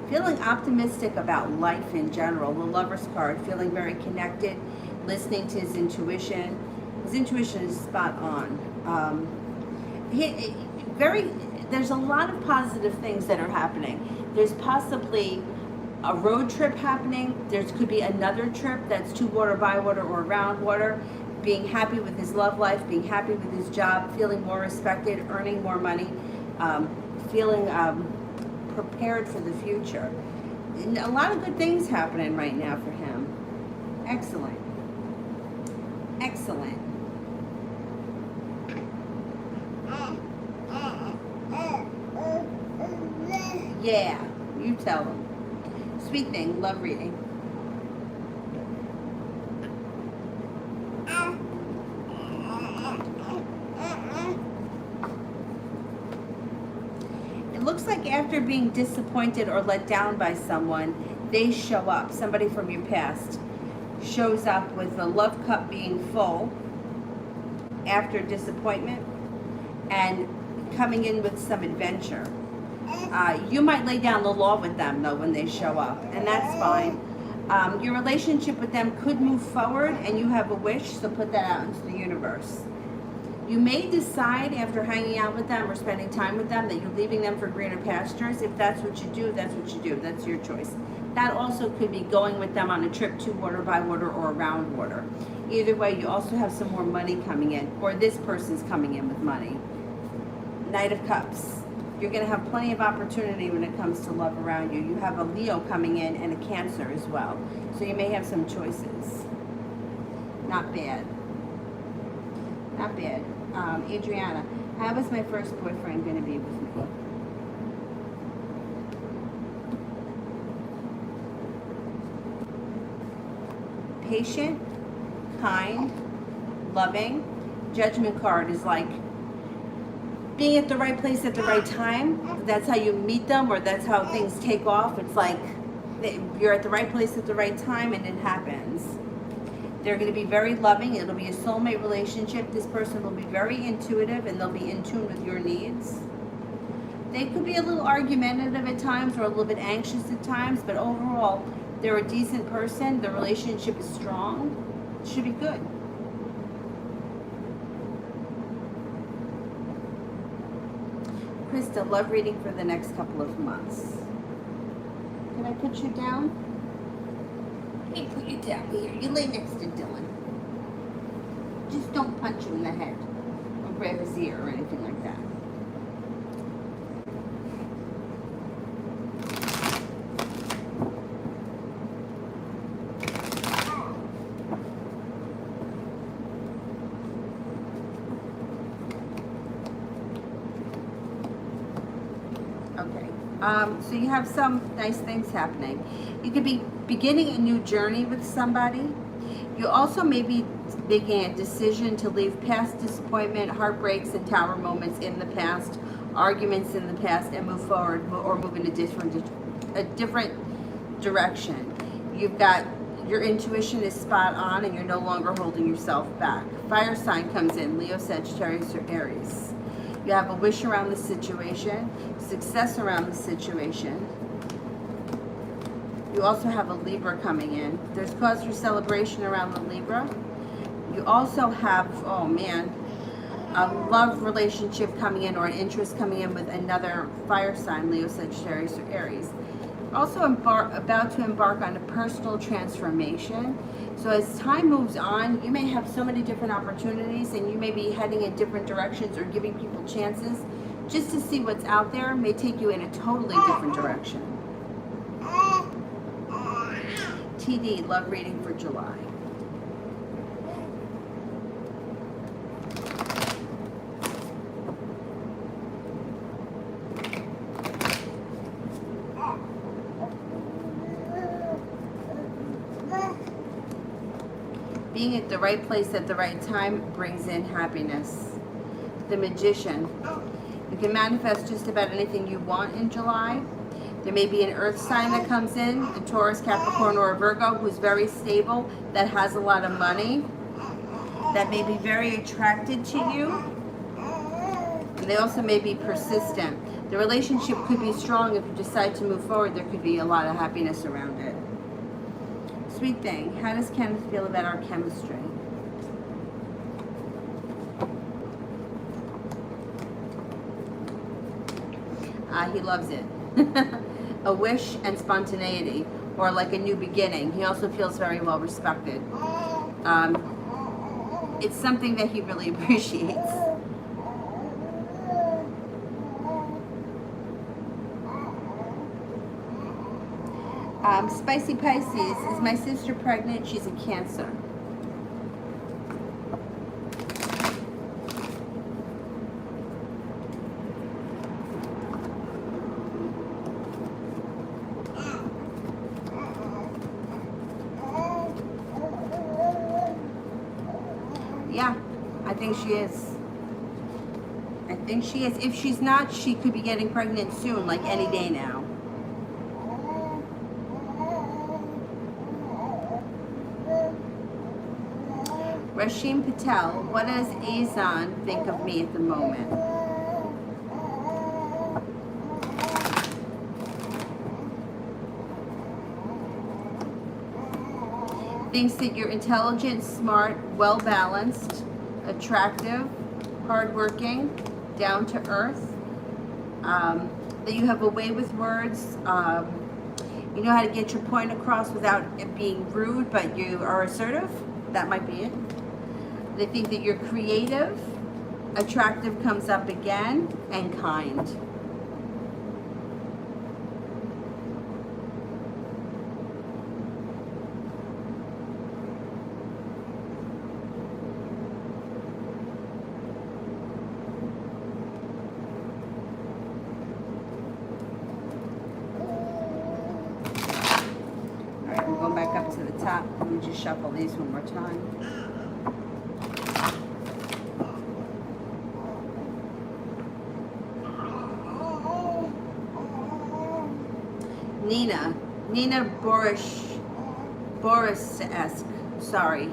Speaker 1: Feeling optimistic about life in general. The Lover's card. Feeling very connected. Listening to his intuition. His intuition is spot on. There's a lot of positive things that are happening. There's possibly a road trip happening. There could be another trip that's to water, by water, or around water. Being happy with his love life, being happy with his job, feeling more respected, earning more money, feeling prepared for the future. And a lot of good things happening right now for him. Excellent. Excellent. Yeah, you tell him. Sweet thing, love reading. It looks like after being disappointed or let down by someone, they show up, somebody from your past. shows up with the love cup being full after disappointment and coming in with some adventure. You might lay down the law with them though when they show up, and that's fine. Your relationship with them could move forward and you have a wish, so put that out into the universe. You may decide after hanging out with them or spending time with them that you're leaving them for greener pastures. If that's what you do, that's what you do. That's your choice. That also could be going with them on a trip to water, by water, or around water. Either way, you also have some more money coming in, or this person's coming in with money. Knight of Cups. You're going to have plenty of opportunity when it comes to love around you. You have a Leo coming in and a Cancer as well. So you may have some choices. Not bad. Not bad. Adriana, how was my first boyfriend going to be with me? Patient, kind, loving. Judgment card is like being at the right place at the right time. That's how you meet them, or that's how things take off. It's like you're at the right place at the right time and it happens. They're going to be very loving. It'll be a soulmate relationship. This person will be very intuitive and they'll be in tune with your needs. They could be a little argumentative at times or a little bit anxious at times, but overall, they're a decent person. The relationship is strong. It should be good. Krista, love reading for the next couple of months. Can I put you down? Let me put you down here. You lay next to Dylan. Just don't punch him in the head or grab his ear or anything like that. So you have some nice things happening. You could be beginning a new journey with somebody. You also may be making a decision to leave past disappointment, heartbreaks, and tower moments in the past, arguments in the past, and move forward or move in a different direction. You've got your intuition is spot on, and you're no longer holding yourself back. Fire sign comes in: Leo, Sagittarius, or Aries. You have a wish around the situation, success around the situation. You also have a Libra coming in. There's cause for celebration around the Libra. You also have, oh man, a love relationship coming in or an interest coming in with another fire sign, Leo, Sagittarius, or Aries. Also about to embark on a personal transformation. So as time moves on, you may have so many different opportunities and you may be heading in different directions or giving people chances just to see what's out there. May take you in a totally different direction. TD, love reading for July. Being at the right place at the right time brings in happiness. The Magician. You can manifest just about anything you want in July. There may be an earth sign that comes in, a Taurus, Capricorn, or a Virgo, who's very stable, that has a lot of money, that may be very attracted to you. And they also may be persistent. The relationship could be strong. If you decide to move forward, there could be a lot of happiness around it. Sweet thing, how does Kenneth feel about our chemistry? He loves it. A wish and spontaneity, or like a new beginning. He also feels very well respected. It's something that he really appreciates. Spicy Pisces, is my sister pregnant? She's a Cancer. Yeah, I think she is. I think she is. If she's not, she could be getting pregnant soon, like any day now. Rashim Patel, what does Azan think of me at the moment? Thinks that you're intelligent, smart, well-balanced, attractive, hardworking, down to earth, that you have a way with words, you know how to get your point across without it being rude, but you are assertive. That might be it. They think that you're creative, attractive comes up again, and kind. Going back up to the top. Let me just shuffle these one more time. Nina Boris-esque. Sorry.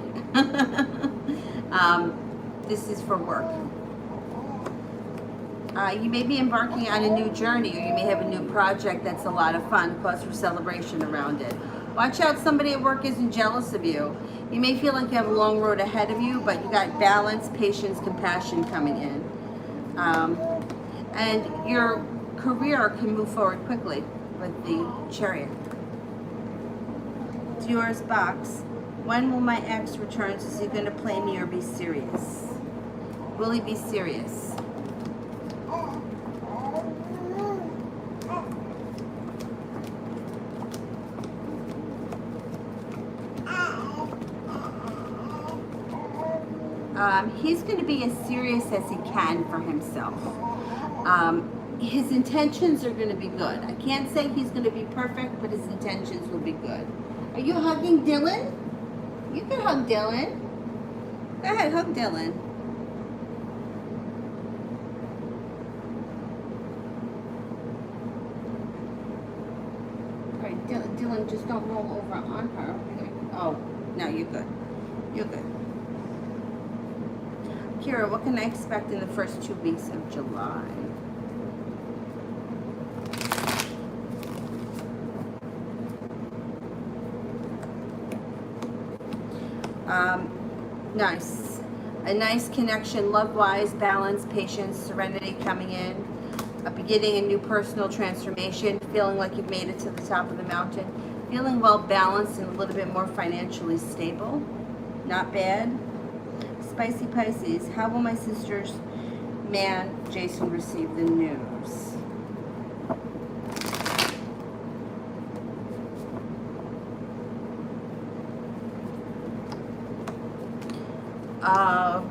Speaker 1: This is for work. You may be embarking on a new journey, or you may have a new project that's a lot of fun, cause for celebration around it. Watch out, somebody at work isn't jealous of you. You may feel like you have a long road ahead of you, but you got balance, patience, compassion coming in. And your career can move forward quickly with the Chariot. It's yours, box. When will my ex return? Is he going to play me or be serious? Will he be serious? He's going to be as serious as he can for himself. His intentions are going to be good. I can't say he's going to be perfect, but his intentions will be good. Are you hugging Dylan? You can hug Dylan. Go ahead, hug Dylan. All right, Dylan, just don't roll over on her. Oh, no, you're good. You're good. Kira, what can I expect in the first 2 weeks of July? Nice. A nice connection, love-wise, balance, patience, serenity coming in. Beginning a new personal transformation, feeling like you've made it to the top of the mountain. Feeling well-balanced and a little bit more financially stable. Not bad. Spicy Pisces, how will my sister's man, Jason, receive the news?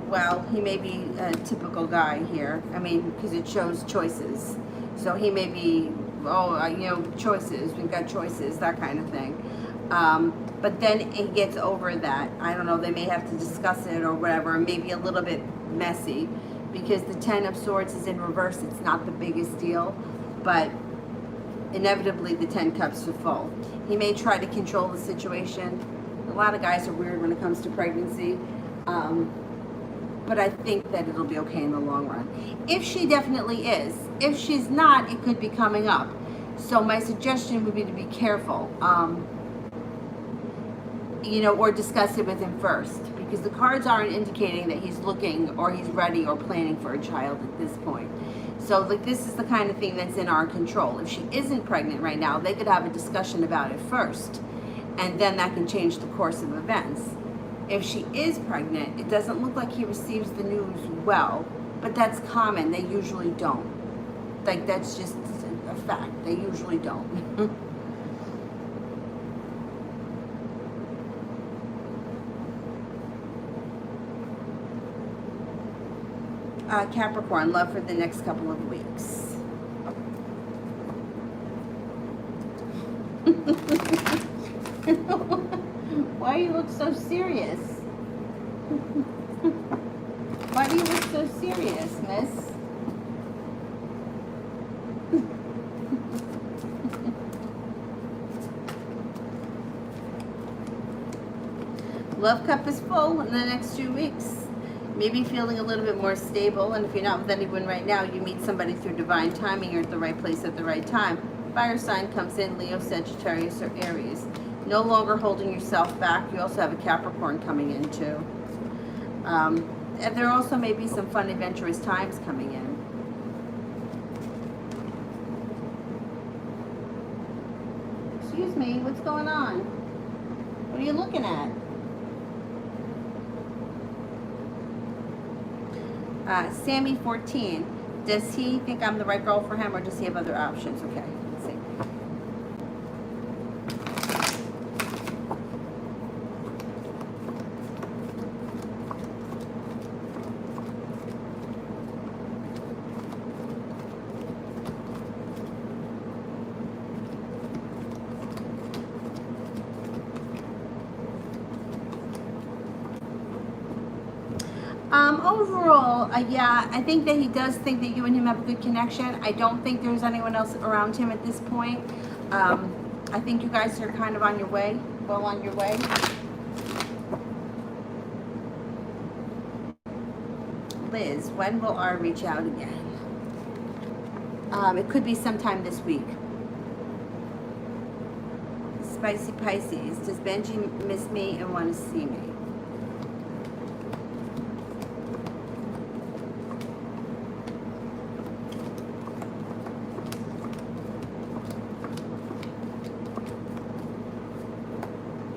Speaker 1: Well, he may be a typical guy here. I mean, because it shows choices. So he may be, choices. We've got choices, that kind of thing. But then he gets over that. I don't know, they may have to discuss it or whatever, maybe a little bit messy, because the Ten of Swords is in reverse. It's not the biggest deal, but inevitably the 10 cups are full. He may try to control the situation. A lot of guys are weird when it comes to pregnancy, but I think that it'll be okay in the long run. If she definitely is. If she's not, it could be coming up. So my suggestion would be to be careful. Or discuss it with him first, because the cards aren't indicating that he's looking or he's ready or planning for a child at this point. So this is the kind of thing that's in our control. If she isn't pregnant right now, they could have a discussion about it first, and then that can change the course of events. If she is pregnant, it doesn't look like he receives the news well, but that's common. They usually don't. That's just a fact. They usually don't. Capricorn, love for the next couple of weeks. Why do you look so serious? Why do you look so serious, miss? love cup is full in the next 2 weeks. Maybe feeling a little bit more stable, and if you're not with anyone right now, you meet somebody through divine timing. You're at the right place at the right time. Fire sign comes in, Leo, Sagittarius, or Aries. No longer holding yourself back. You also have a Capricorn coming in too. And there also may be some fun, adventurous times coming in. Excuse me, what's going on? What are you looking at? Sammy 14. Does he think I'm the right girl for him, or does he have other options? Okay, let's see. Overall, yeah, I think that he does think that you and him have a good connection. I don't think there's anyone else around him at this point. I think you guys are kind of on your way, well on your way. Liz, when will R reach out again? It could be sometime this week. Spicy Pisces, does Benji miss me and want to see me?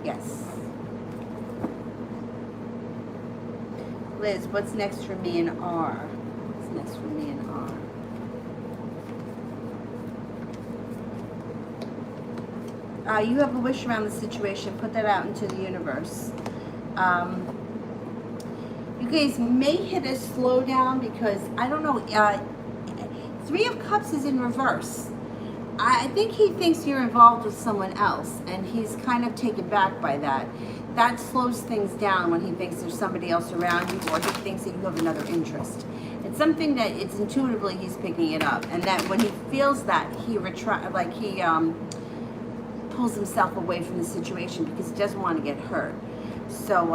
Speaker 1: Yes. Liz, what's next for me in R? What's next for me in R? You have a wish around the situation. Put that out into the universe. You guys may hit a slowdown because, I don't know, Three of Cups is in reverse. I think he thinks you're involved with someone else, and he's kind of taken back by that. That slows things down when he thinks there's somebody else around you, or he thinks that you have another interest. It's something that it's intuitively he's picking it up, and that when he feels that, he pulls himself away from the situation because he doesn't want to get hurt. So,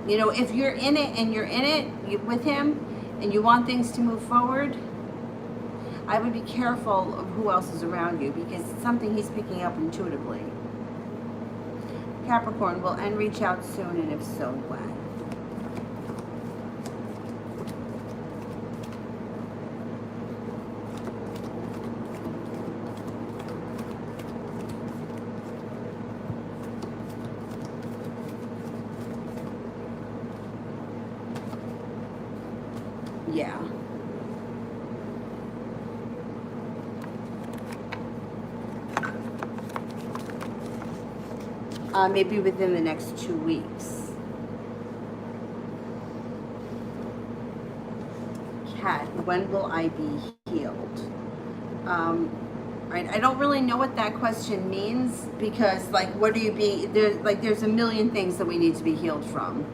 Speaker 1: you know, if you're in it and you're in it with him, and you want things to move forward, I would be careful of who else is around you because it's something he's picking up intuitively. Capricorn, will N reach out soon, and if so, when? Yeah. Maybe within the next 2 weeks. Cat, when will I be healed? Right, I don't really know what that question means because, like, what are you being? There's a million things that we need to be healed from.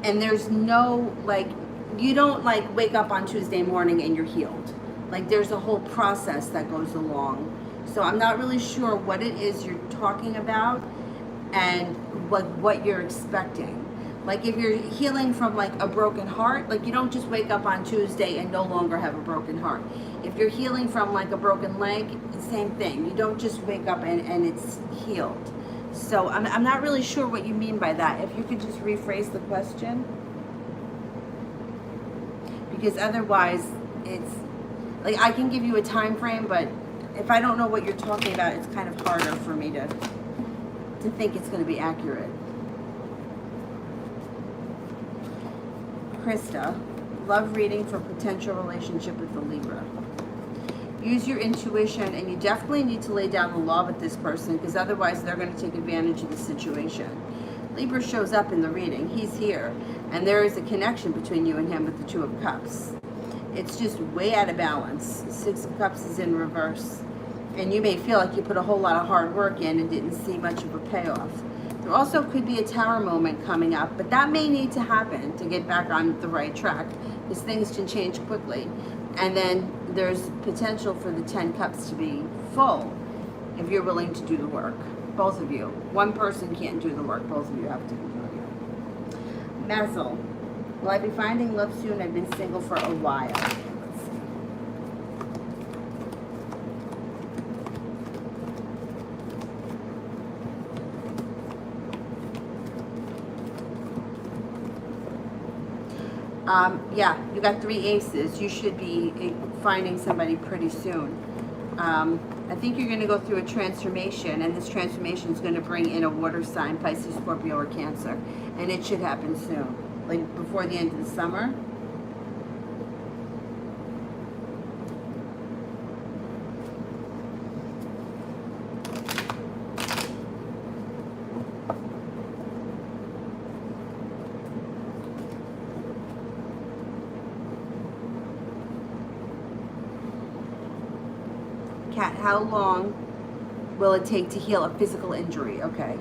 Speaker 1: And there's no, like, you don't, like, wake up on Tuesday morning and you're healed. Like, there's a whole process that goes along. So I'm not really sure what it is you're talking about and what you're expecting. Like, if you're healing from, like, a broken heart, like, you don't just wake up on Tuesday and no longer have a broken heart. If you're healing from, like, a broken leg, same thing. You don't just wake up and it's healed. So I'm not really sure what you mean by that. If you could just rephrase the question. Because otherwise, it's, like, I can give you a time frame, but if I don't know what you're talking about, it's kind of harder for me to think it's going to be accurate. Krista, love reading for potential relationship with the Libra. Use your intuition, and you definitely need to lay down the law with this person because otherwise they're going to take advantage of the situation. Libra shows up in the reading. He's here, and there is a connection between you and him with the Two of Cups. It's just way out of balance. Six of Cups is in reverse. And you may feel like you put a whole lot of hard work in and didn't see much of a payoff. There also could be a tower moment coming up, but that may need to happen to get back on the right track because things can change quickly. And then there's potential for the 10 Cups to be full if you're willing to do the work. both of you. One person can't do the work, both of you have to do it. Mazel. Will I be finding love soon? I've been single for a while. Let's see. Yeah, you got 3 aces. You should be finding somebody pretty soon. I think you're going to go through a transformation, and this transformation is going to bring in a water sign, Pisces, Scorpio, or Cancer. And it should happen soon, like before the end of the summer. Kat, how long will it take to heal a physical injury? Okay.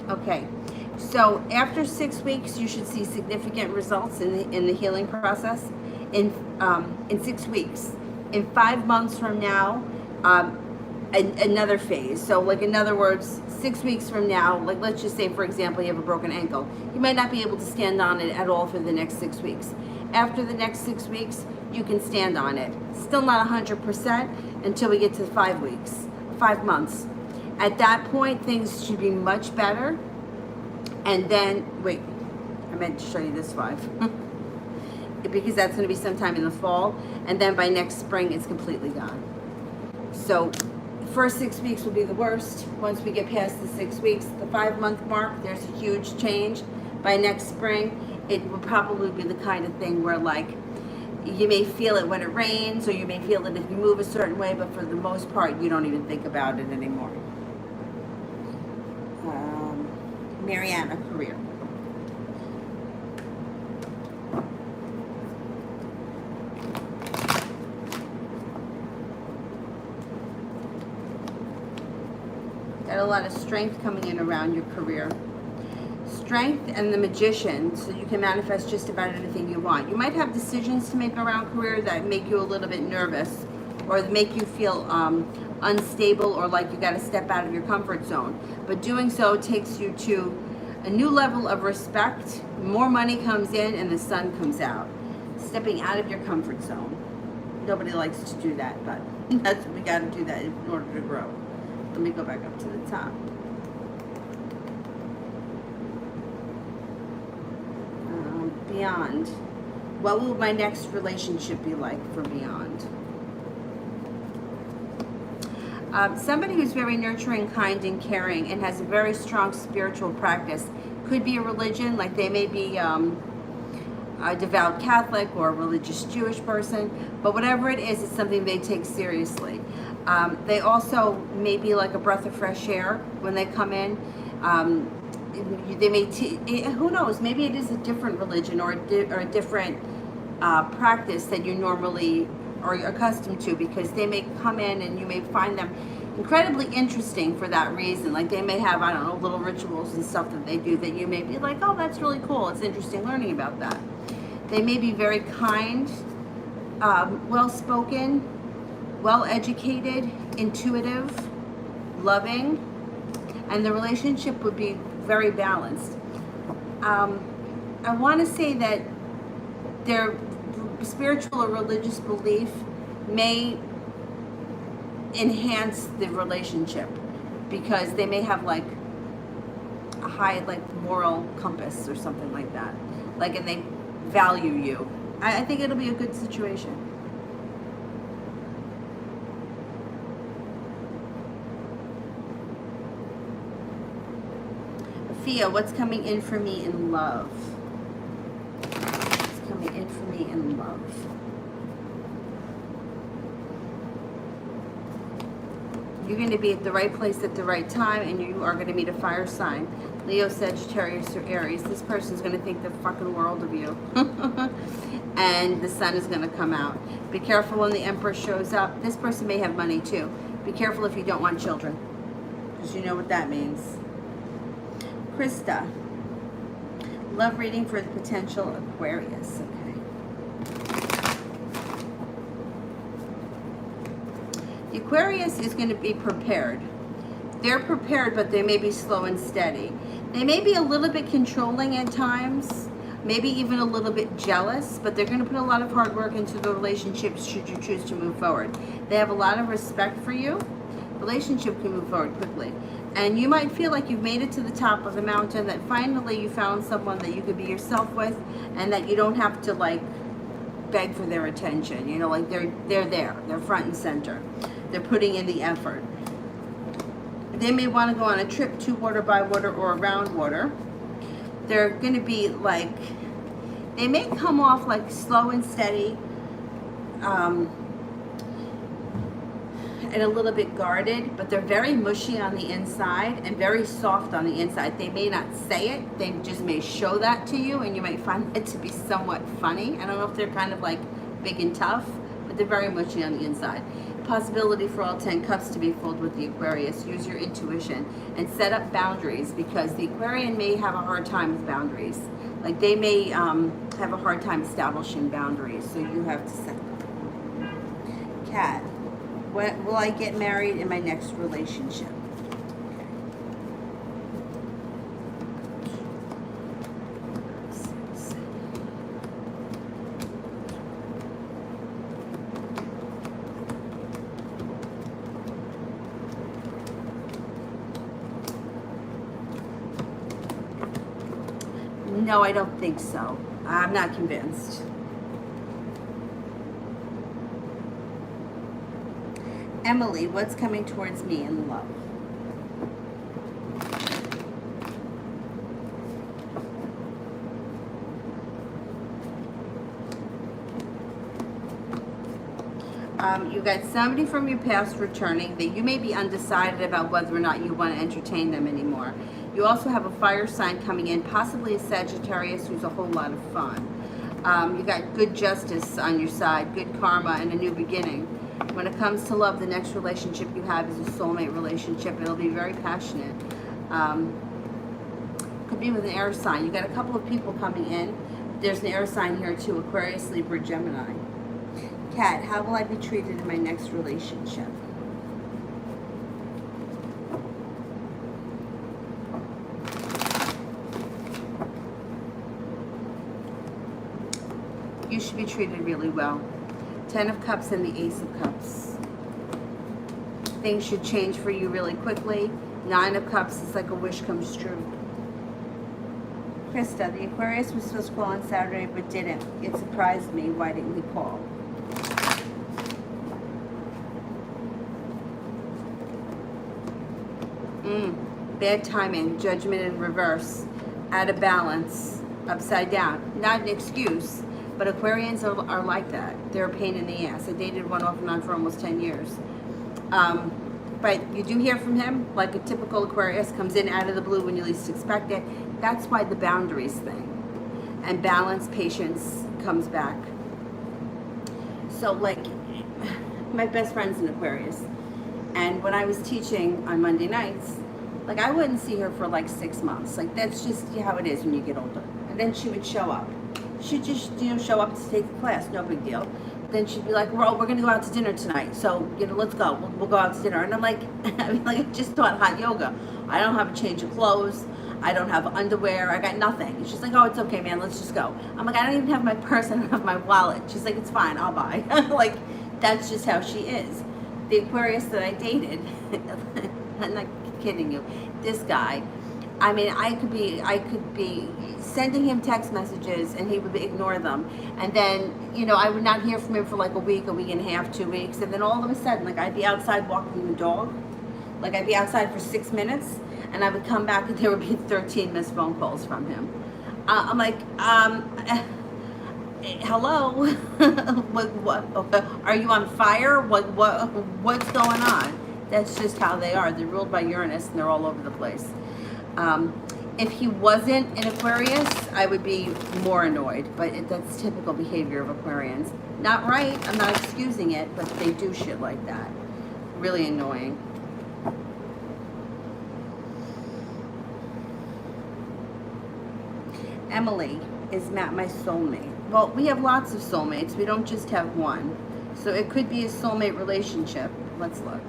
Speaker 1: Okay. So after 6 weeks, you should see significant results in the healing process. In 6 weeks, in 5 months from now, another phase. So, like, in other words, 6 weeks from now, like, let's just say, for example, you have a broken ankle. You might not be able to stand on it at all for the next 6 weeks. After the next 6 weeks, you can stand on it. Still not 100% until we get to 5 weeks, 5 months. At that point, things should be much better. And then, wait, I meant to show you this 5. Because that's going to be sometime in the fall. And then by next spring, it's completely gone. So, first 6 weeks will be the worst. Once we get past the 6 weeks, the 5-month mark, there's a huge change. By next spring, it will probably be the kind of thing where, like, you may feel it when it rains, or you may feel it if you move a certain way, but for the most part, you don't even think about it anymore. Mariana, career. Got a lot of strength coming in around your career. Strength and the Magician, so you can manifest just about anything you want. You might have decisions to make around career that make you a little bit nervous, or make you feel unstable, or like you got to step out of your comfort zone. But doing so takes you to a new level of respect. More money comes in and the sun comes out. Stepping out of your comfort zone. Nobody likes to do that, but that's we got to do that in order to grow. Let me go back up to the top. Beyond. What will my next relationship be like for Beyond? Somebody who's very nurturing, kind, and caring, and has a very strong spiritual practice. Could be a religion, like they may be a devout Catholic or a religious Jewish person, but whatever it is, it's something they take seriously. They also may be like a breath of fresh air when they come in. They may, who knows, maybe it is a different religion or a different practice that you normally are accustomed to, because they may come in and you may find them incredibly interesting for that reason. Like they may have, I don't know, little rituals and stuff that they do that you may be like, oh, that's really cool. It's interesting learning about that. They may be very kind, well-spoken, well-educated, intuitive, loving, and the relationship would be very balanced. I want to say that their spiritual or religious belief may enhance the relationship, because they may have like a high like moral compass or something like that, like, and they value you. I think it'll be a good situation. Fia, what's coming in for me in love? What's coming in for me in love? You're going to be at the right place at the right time, and you are going to meet a fire sign. Leo, Sagittarius, or Aries. This person's going to think the fucking world of you. and the sun is going to come out. Be careful when the Emperor shows up. This person may have money too. Be careful if you don't want children, because you know what that means. Krista, love reading for the potential Aquarius. Okay. The Aquarius is going to be prepared. They're prepared, but they may be slow and steady. They may be a little bit controlling at times, maybe even a little bit jealous, but they're going to put a lot of hard work into the relationships should you choose to move forward. They have a lot of respect for you. Relationship can move forward quickly. And you might feel like you've made it to the top of the mountain, that finally you found someone that you could be yourself with, and that you don't have to like beg for their attention. You know, like they're there. They're front and center. They're putting in the effort. They may want to go on a trip to water, by water, or around water. They're going to be like, they may come off like slow and steady, and a little bit guarded, but they're very mushy on the inside and very soft on the inside. They may not say it, they just may show that to you, and you might find it to be somewhat funny. I don't know if they're kind of like big and tough, but they're very mushy on the inside. Possibility for all 10 cups to be filled with the Aquarius. Use your intuition and set up boundaries, because the Aquarian may have a hard time with boundaries. Like they may have a hard time establishing boundaries, so you have to set them. Cat, when will I get married in my next relationship? No, I don't think so. I'm not convinced. Emily, what's coming towards me in love? You got somebody from your past returning that you may be undecided about whether or not you want to entertain them anymore. You also have a fire sign coming in, possibly a Sagittarius who's a whole lot of fun. You got good justice on your side, good karma, and a new beginning. When it comes to love, the next relationship you have is a soulmate relationship. It'll be very passionate. Could be with an air sign. You got a couple of people coming in. There's an air sign here too, Aquarius, Libra, Gemini. Cat, how will I be treated in my next relationship? You should be treated really well. 10 of Cups and the Ace of Cups. Things should change for you really quickly. 9 of Cups is like a wish comes true. Krista, the Aquarius was supposed to call on Saturday but didn't. It surprised me. Why didn't he call? Bad timing, judgment in reverse, out of balance, upside down. Not an excuse, but Aquarians are like that. They're a pain in the ass. I dated one off and on for almost 10 years. But you do hear from him, like a typical Aquarius, comes in out of the blue when you least expect it. That's why the boundaries thing. And balance, patience comes back. So like, my best friend's an Aquarius. And when I was teaching on Monday nights, like I wouldn't see her for like 6 months. Like that's just how it is when you get older. And then she would show up. She'd just, show up to take the class, no big deal. Then she'd be like, well, we're gonna go out to dinner tonight. So, let's go, we'll go out to dinner. And I'm like, I just taught hot yoga. I don't have a change of clothes. I don't have underwear. I got nothing. And she's like, oh, it's okay, man, let's just go. I'm like, I don't even have my purse. I don't have my wallet. She's like, it's fine, I'll buy. Like, that's just how she is. The Aquarius that I dated, I'm not kidding you, this guy, I mean, I could be sending him text messages and he would ignore them. And then, I would not hear from him for like a week and a half, 2 weeks. And then all of a sudden, like I'd be outside walking the dog. Like I'd be outside for 6 minutes and I would come back and there would be 13 missed phone calls from him. I'm like, hello, what, are you on fire? What's going on? That's just how they are. They're ruled by Uranus and they're all over the place. If he wasn't an Aquarius, I would be more annoyed, but that's typical behavior of Aquarians. Not right, I'm not excusing it, but they do shit like that. Really annoying. Emily, is Matt my soulmate? Well, we have lots of soulmates. We don't just have one. So it could be a soulmate relationship. Let's look.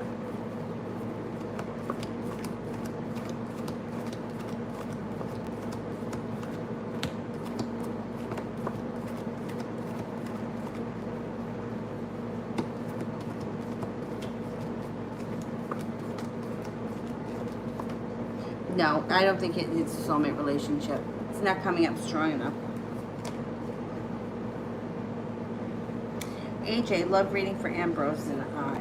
Speaker 1: No, I don't think it's a soulmate relationship. It's not coming up strong enough. AJ, love reading for Ambrose and I.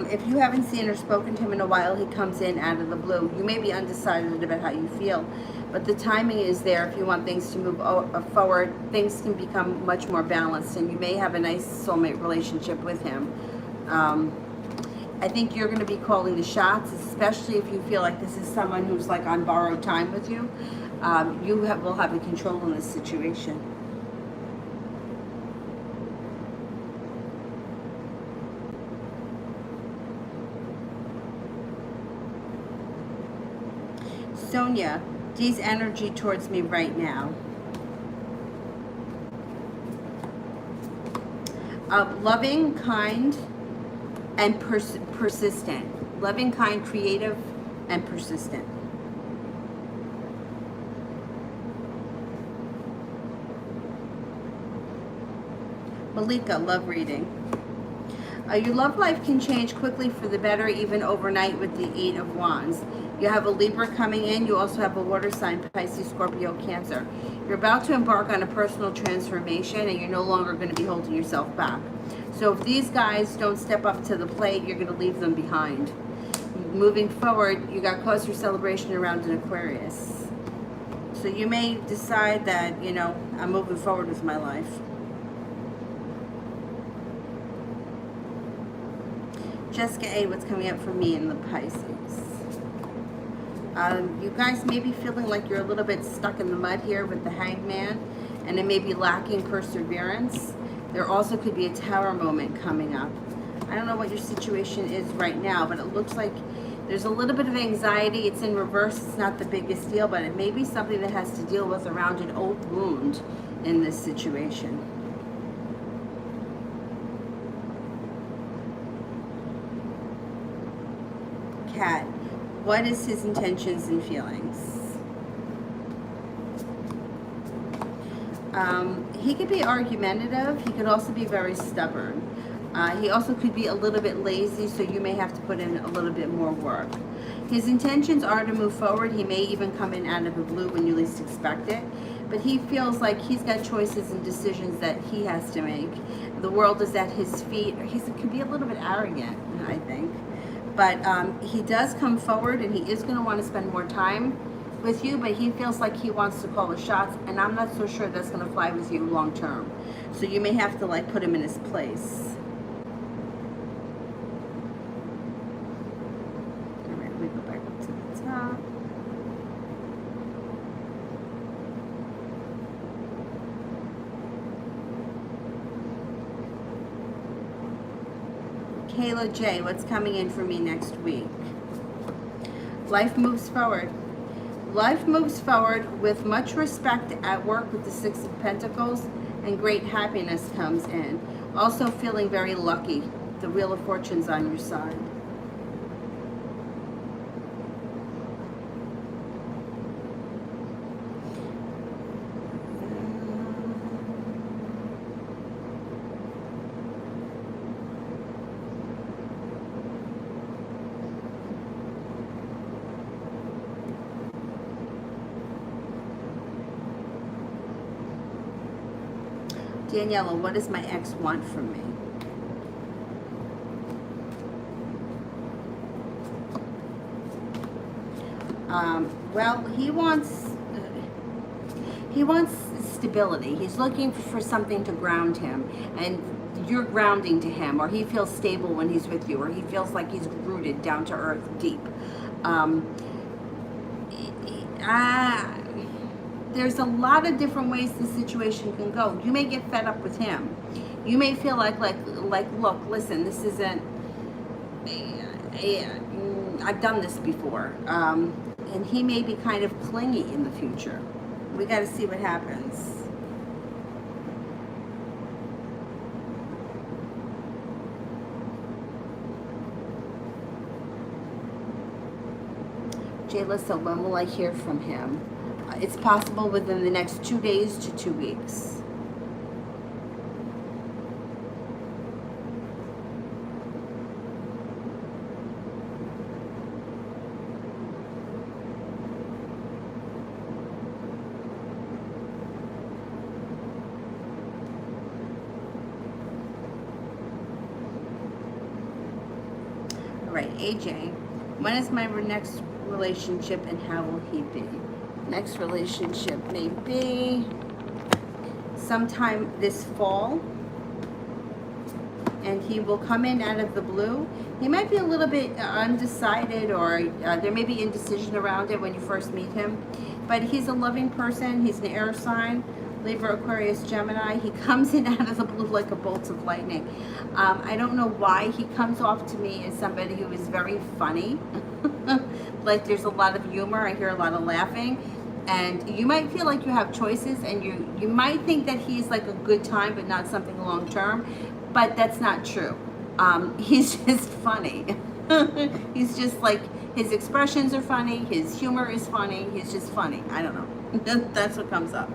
Speaker 1: If you haven't seen or spoken to him in a while, he comes in out of the blue. You may be undecided about how you feel, but the timing is there. If you want things to move forward, things can become much more balanced, and you may have a nice soulmate relationship with him. I think you're going to be calling the shots, especially if you feel like this is someone who's like on borrowed time with you. You will have a control in this situation. Sonia, Dee's energy towards me right now. Loving, kind, and persistent. Loving, kind, creative, and persistent. Malika, love reading. Your love life can change quickly for the better, even overnight, with the 8 of Wands. You have a Libra coming in. You also have a water sign, Pisces, Scorpio, Cancer. You're about to embark on a personal transformation, and you're no longer going to be holding yourself back. So if these guys don't step up to the plate, you're going to leave them behind. Moving forward, you got cause for celebration around an Aquarius. So you may decide that, you know, I'm moving forward with my life. Jessica A, what's coming up for me in the Pisces? You guys may be feeling like you're a little bit stuck in the mud here with the Hangman, and it may be lacking perseverance. There also could be a tower moment coming up. I don't know what your situation is right now, but it looks like there's a little bit of anxiety. It's in reverse. It's not the biggest deal, but it may be something that has to deal with around an old wound in this situation. Cat, what is his intentions and feelings? He could be argumentative. He could also be very stubborn. He also could be a little bit lazy, so you may have to put in a little bit more work. His intentions are to move forward. He may even come in out of the blue when you least expect it. But he feels like he's got choices and decisions that he has to make. The world is at his feet. He could be a little bit arrogant, I think. But he does come forward, and he is going to want to spend more time with you, but he feels like he wants to call the shots, and I'm not so sure that's going to fly with you long term. So you may have to like put him in his place. All right, we go back up to the top. Kayla J, what's coming in for me next week? Life moves forward. Life moves forward with much respect at work with the 6 of Pentacles, and great happiness comes in. Also feeling very lucky. The Wheel of Fortune's on your side. Daniela, what does my ex want from me? Well, he wants, he wants stability. He's looking for something to ground him, and you're grounding to him, or he feels stable when he's with you, or he feels like he's rooted down to earth deep. There's a lot of different ways the situation can go. You may get fed up with him. You may feel like look, listen, this isn't, I've done this before. And he may be kind of clingy in the future. We got to see what happens. Jayla, so when will I hear from him? It's possible within the next 2 days to 2 weeks. All right, AJ, when is my next relationship and how will he be? Next relationship may be sometime this fall, and he will come in out of the blue. He might be a little bit undecided, or there may be indecision around it when you first meet him, but he's a loving person. He's an air sign, Libra, Aquarius, Gemini. He comes in out of the blue like a bolt of lightning. I don't know why he comes off to me as somebody who is very funny. Like there's a lot of humor. I hear a lot of laughing. And you might feel like you have choices, and you might think that he's like a good time, but not something long term. But that's not true. He's just funny. He's just like, his expressions are funny. His humor is funny. He's just funny. I don't know. That's what comes up.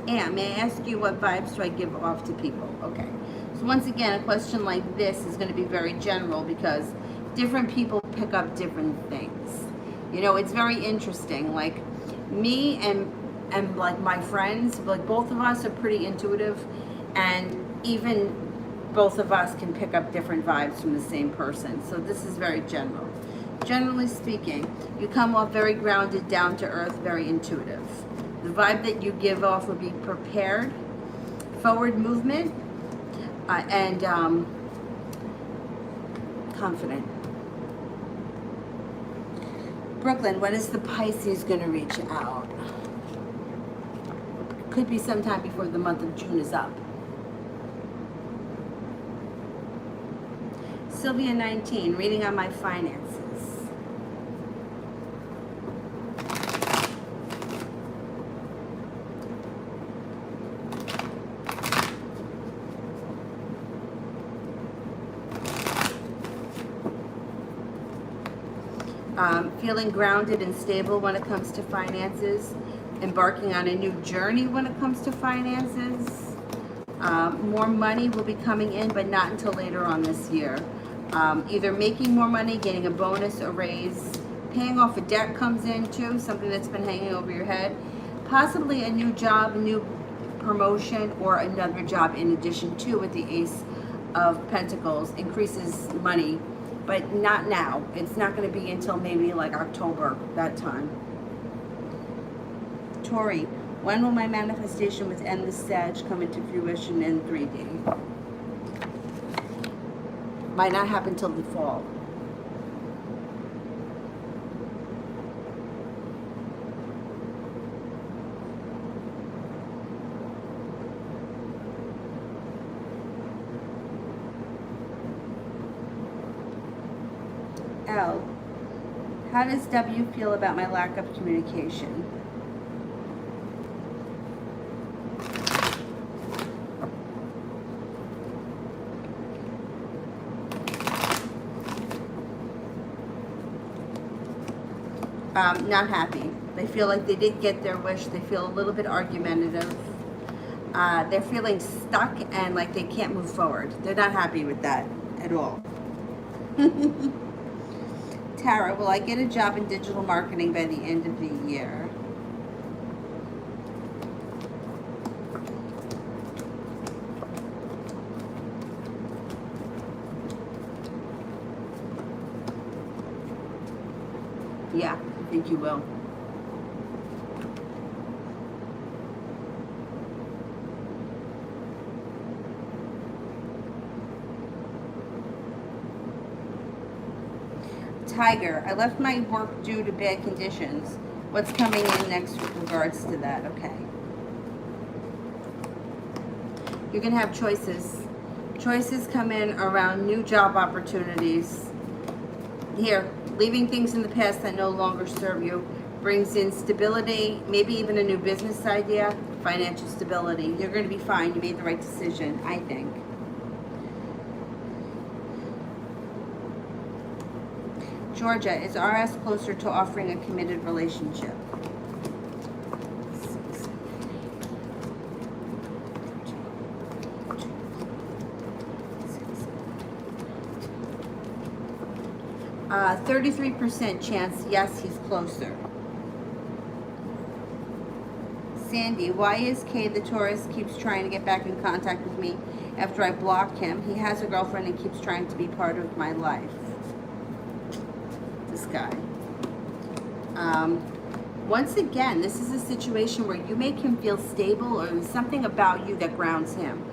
Speaker 1: And may I ask you, what vibes do I give off to people? Okay. So once again, a question like this is going to be very general because different people pick up different things. You know, it's very interesting. Like me and like my friends, like both of us are pretty intuitive, and even both of us can pick up different vibes from the same person. So this is very general. Generally speaking, you come off very grounded, down to earth, very intuitive. The vibe that you give off would be prepared, forward movement, and confident. Brooklyn, when is the Pisces going to reach out? Could be sometime before the month of June is up. Sylvia 19, reading on my finances. Feeling grounded and stable when it comes to finances, embarking on a new journey when it comes to finances. More money will be coming in, but not until later on this year. Either making more money, getting a bonus, a raise, paying off a debt comes in too, something that's been hanging over your head. Possibly a new job, a new promotion, or another job in addition to, with the Ace of Pentacles, increases money. But not now. It's not going to be until maybe like October, that time. Tori, when will my manifestation with Endless Sag come into fruition in 3D? Might not happen till the fall. L, how does W feel about my lack of communication? Not happy. They feel like they didn't get their wish. They feel a little bit argumentative. They're feeling stuck and like they can't move forward. They're not happy with that at all. Tara, will I get a job in digital marketing by the end of the year? think you will. Tiger, I left my work due to bad conditions. What's coming in next with regards to that? Okay. You're going to have choices. Choices come in around new job opportunities. Here, leaving things in the past that no longer serve you brings in stability, maybe even a new business idea, financial stability. You're going to be fine. You made the right decision, I think. Georgia, is RS closer to offering a committed relationship? Uh, 33% chance, yes, he's closer. Sandy, why is Kay the Taurus keeps trying to get back in contact with me after I block him? He has a girlfriend and keeps trying to be part of my life. This guy. Once again, this is a situation where you make him feel stable, or there's something about you that grounds him.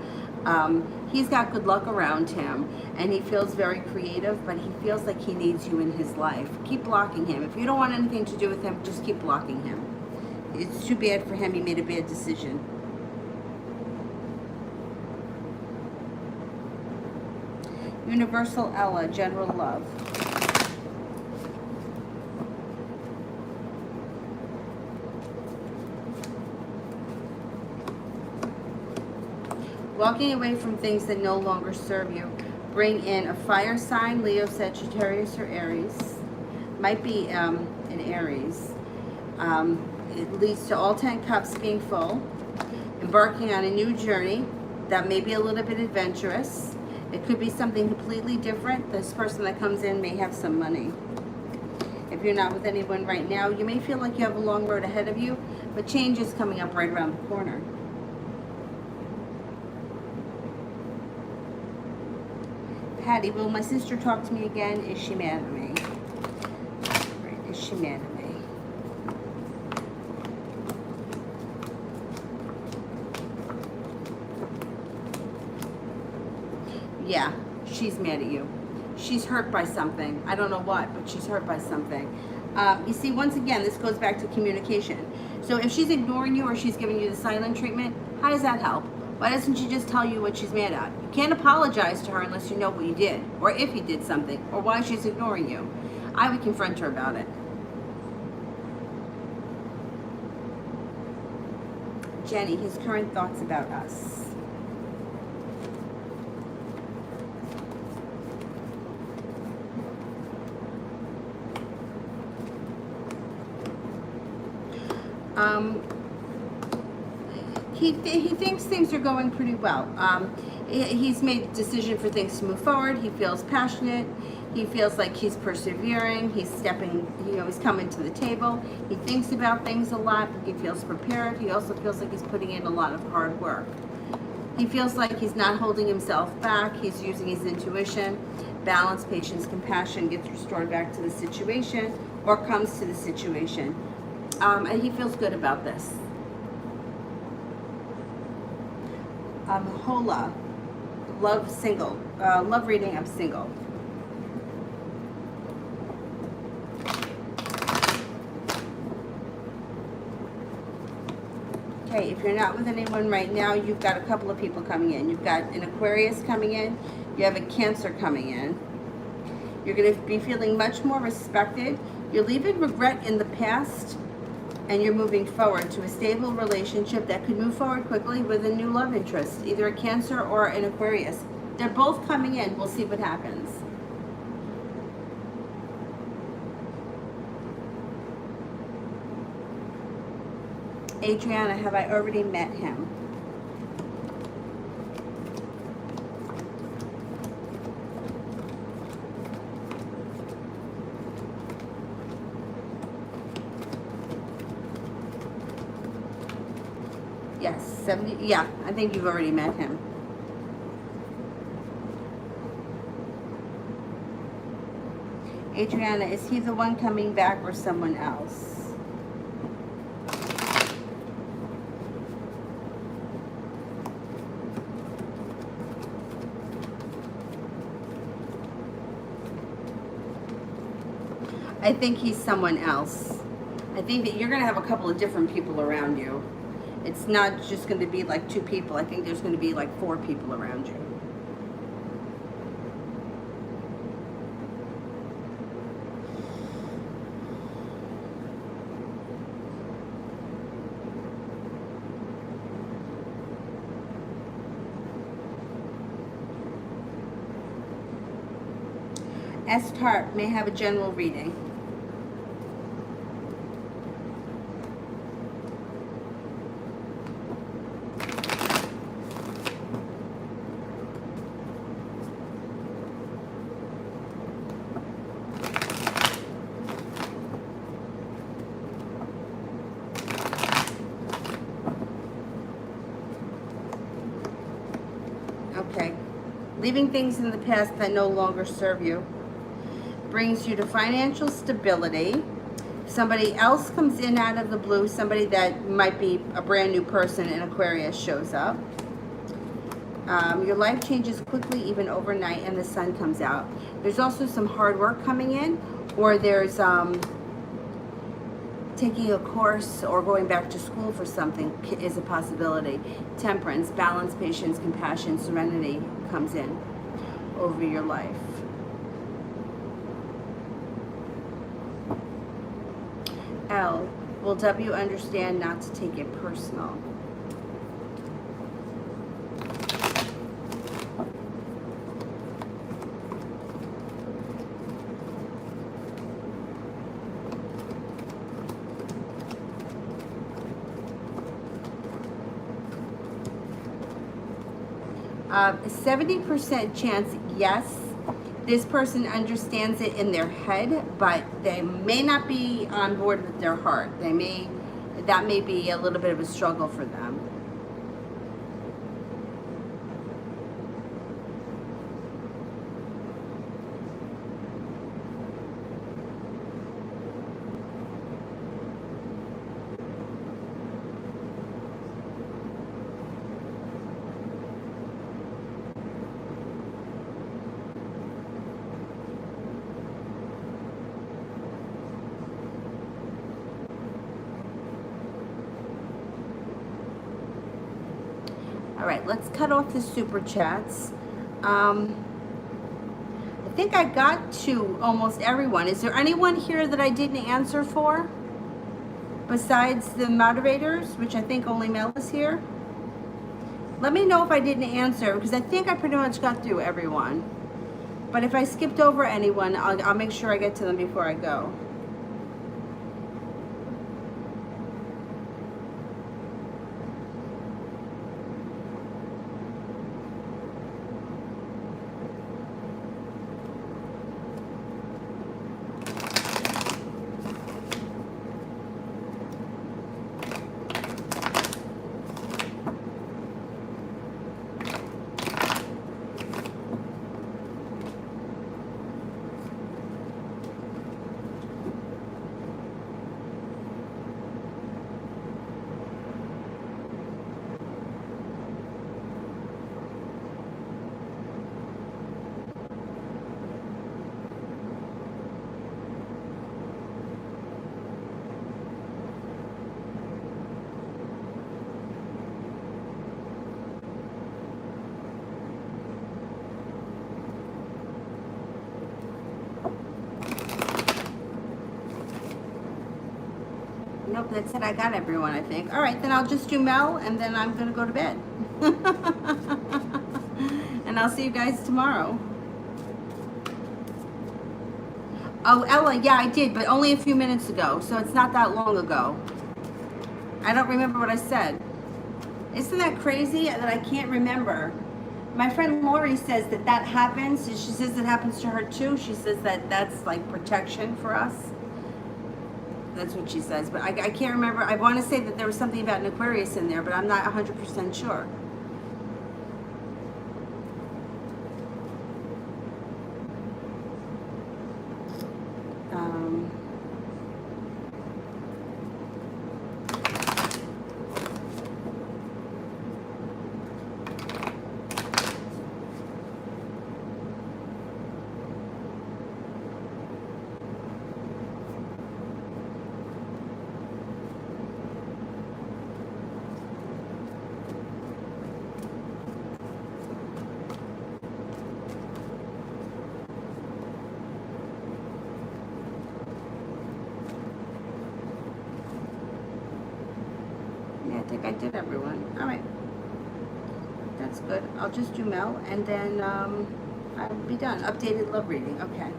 Speaker 1: He's got good luck around him, and he feels very creative, but he feels like he needs you in his life. Keep blocking him. If you don't want anything to do with him, just keep blocking him. It's too bad for him. He made a bad decision. Universal Ella, general love. Walking away from things that no longer serve you. Bring in a fire sign, Leo, Sagittarius, or Aries. Might be an Aries. It leads to all 10 cups being full. Embarking on a new journey that may be a little bit adventurous. It could be something completely different. This person that comes in may have some money. If you're not with anyone right now, you may feel like you have a long road ahead of you, but change is coming up right around the corner. Patty, will my sister talk to me again? Is she mad at me? Right, is she mad at me? Yeah, she's mad at you. She's hurt by something. I don't know what, but she's hurt by something. You see, once again, this goes back to communication. So if she's ignoring you or she's giving you the silent treatment, how does that help? Why doesn't she just tell you what she's mad at? You can't apologize to her unless you know what you did, or if you did something, or why she's ignoring you. I would confront her about it. Jenny, his current thoughts about us. He thinks things are going pretty well. He's made a decision for things to move forward. He feels passionate. He feels like he's persevering. He's stepping, he's coming to the table. He thinks about things a lot. He feels prepared. He also feels like he's putting in a lot of hard work. He feels like he's not holding himself back. He's using his intuition. Balance, patience, compassion gets restored back to the situation or comes to the situation. And he feels good about this. Hola, love single, love reading, I'm single. Okay, if you're not with anyone right now, you've got a couple of people coming in. You've got an Aquarius coming in. You have a Cancer coming in. You're going to be feeling much more respected. You're leaving regret in the past, and you're moving forward to a stable relationship that could move forward quickly with a new love interest, either a Cancer or an Aquarius. They're both coming in. We'll see what happens. Adriana, have I already met him? Yes, 70, yeah, I think you've already met him. Adriana, is he the one coming back or someone else? I think he's someone else. I think that you're going to have a couple of different people around you. It's not just going to be like 2 people. I think there's going to be like 4 people around you. S. Tarp may have a general reading. Okay. Leaving things in the past that no longer serve you brings you to financial stability. Somebody else comes in out of the blue, somebody that might be a brand new person in Aquarius shows up. Your life changes quickly, even overnight, and the sun comes out. There's also some hard work coming in, or there's taking a course or going back to school for something is a possibility. Temperance, balance, patience, compassion, serenity comes in over your life. L, will W understand not to take it personal? A 70% chance, yes, this person understands it in their head, but they may not be on board with their heart. That may be a little bit of a struggle for them. All right, let's cut off the super chats. I think I got to almost everyone. Is there anyone here that I didn't answer for? Besides the moderators, which I think only Mel is here? Let me know if I didn't answer, because I think I pretty much got through everyone. But if I skipped over anyone, I'll make sure I get to them before I go. Nope, that's it. I got everyone, I think. All right, then I'll just do Mel, and then I'm going to go to bed. And I'll see you guys tomorrow. Oh, Ella, yeah, I did, but only a few minutes ago, so it's not that long ago. I don't remember what I said. Isn't that crazy that I can't remember? My friend Lori says that that happens. She says it happens to her too. She says that that's like protection for us. That's what she says, but I can't remember. I want to say that there was something about an Aquarius in there, but I'm not 100% sure. I think I did everyone. All right. That's good. I'll just do Mel, and then I'll be done. Updated love reading. Okay.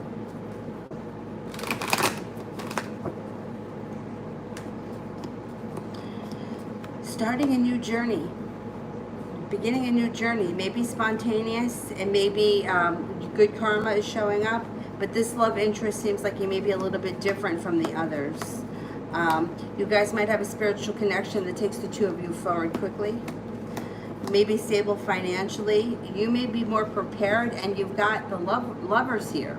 Speaker 1: Starting a new journey. Beginning a new journey. Maybe spontaneous, and maybe good karma is showing up. But this love interest seems like he may be a little bit different from the others. You guys might have a spiritual connection that takes the two of you forward quickly. Maybe stable financially. You may be more prepared, and you've got the lovers here.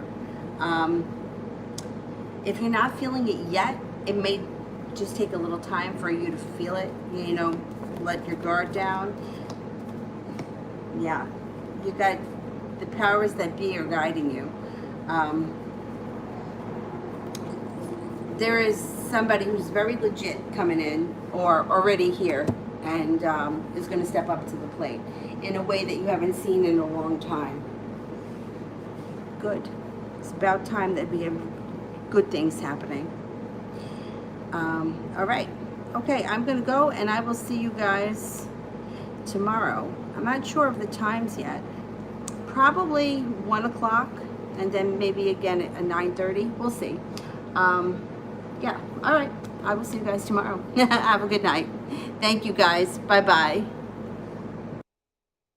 Speaker 1: If you're not feeling it yet, it may just take a little time for you to feel it. You know, let your guard down. Yeah, you got the powers that be are guiding you. There is somebody who's very legit coming in, or already here, and is going to step up to the plate in a way that you haven't seen in a long time. Good. It's about time that we have good things happening. All right. Okay, I'm going to go, and I will see you guys tomorrow. I'm not sure of the times yet. Probably 1 o'clock, and then maybe again at 9:30. We'll see. Yeah. All right. I will see you guys tomorrow. Have a good night. Thank you, guys. Bye-bye.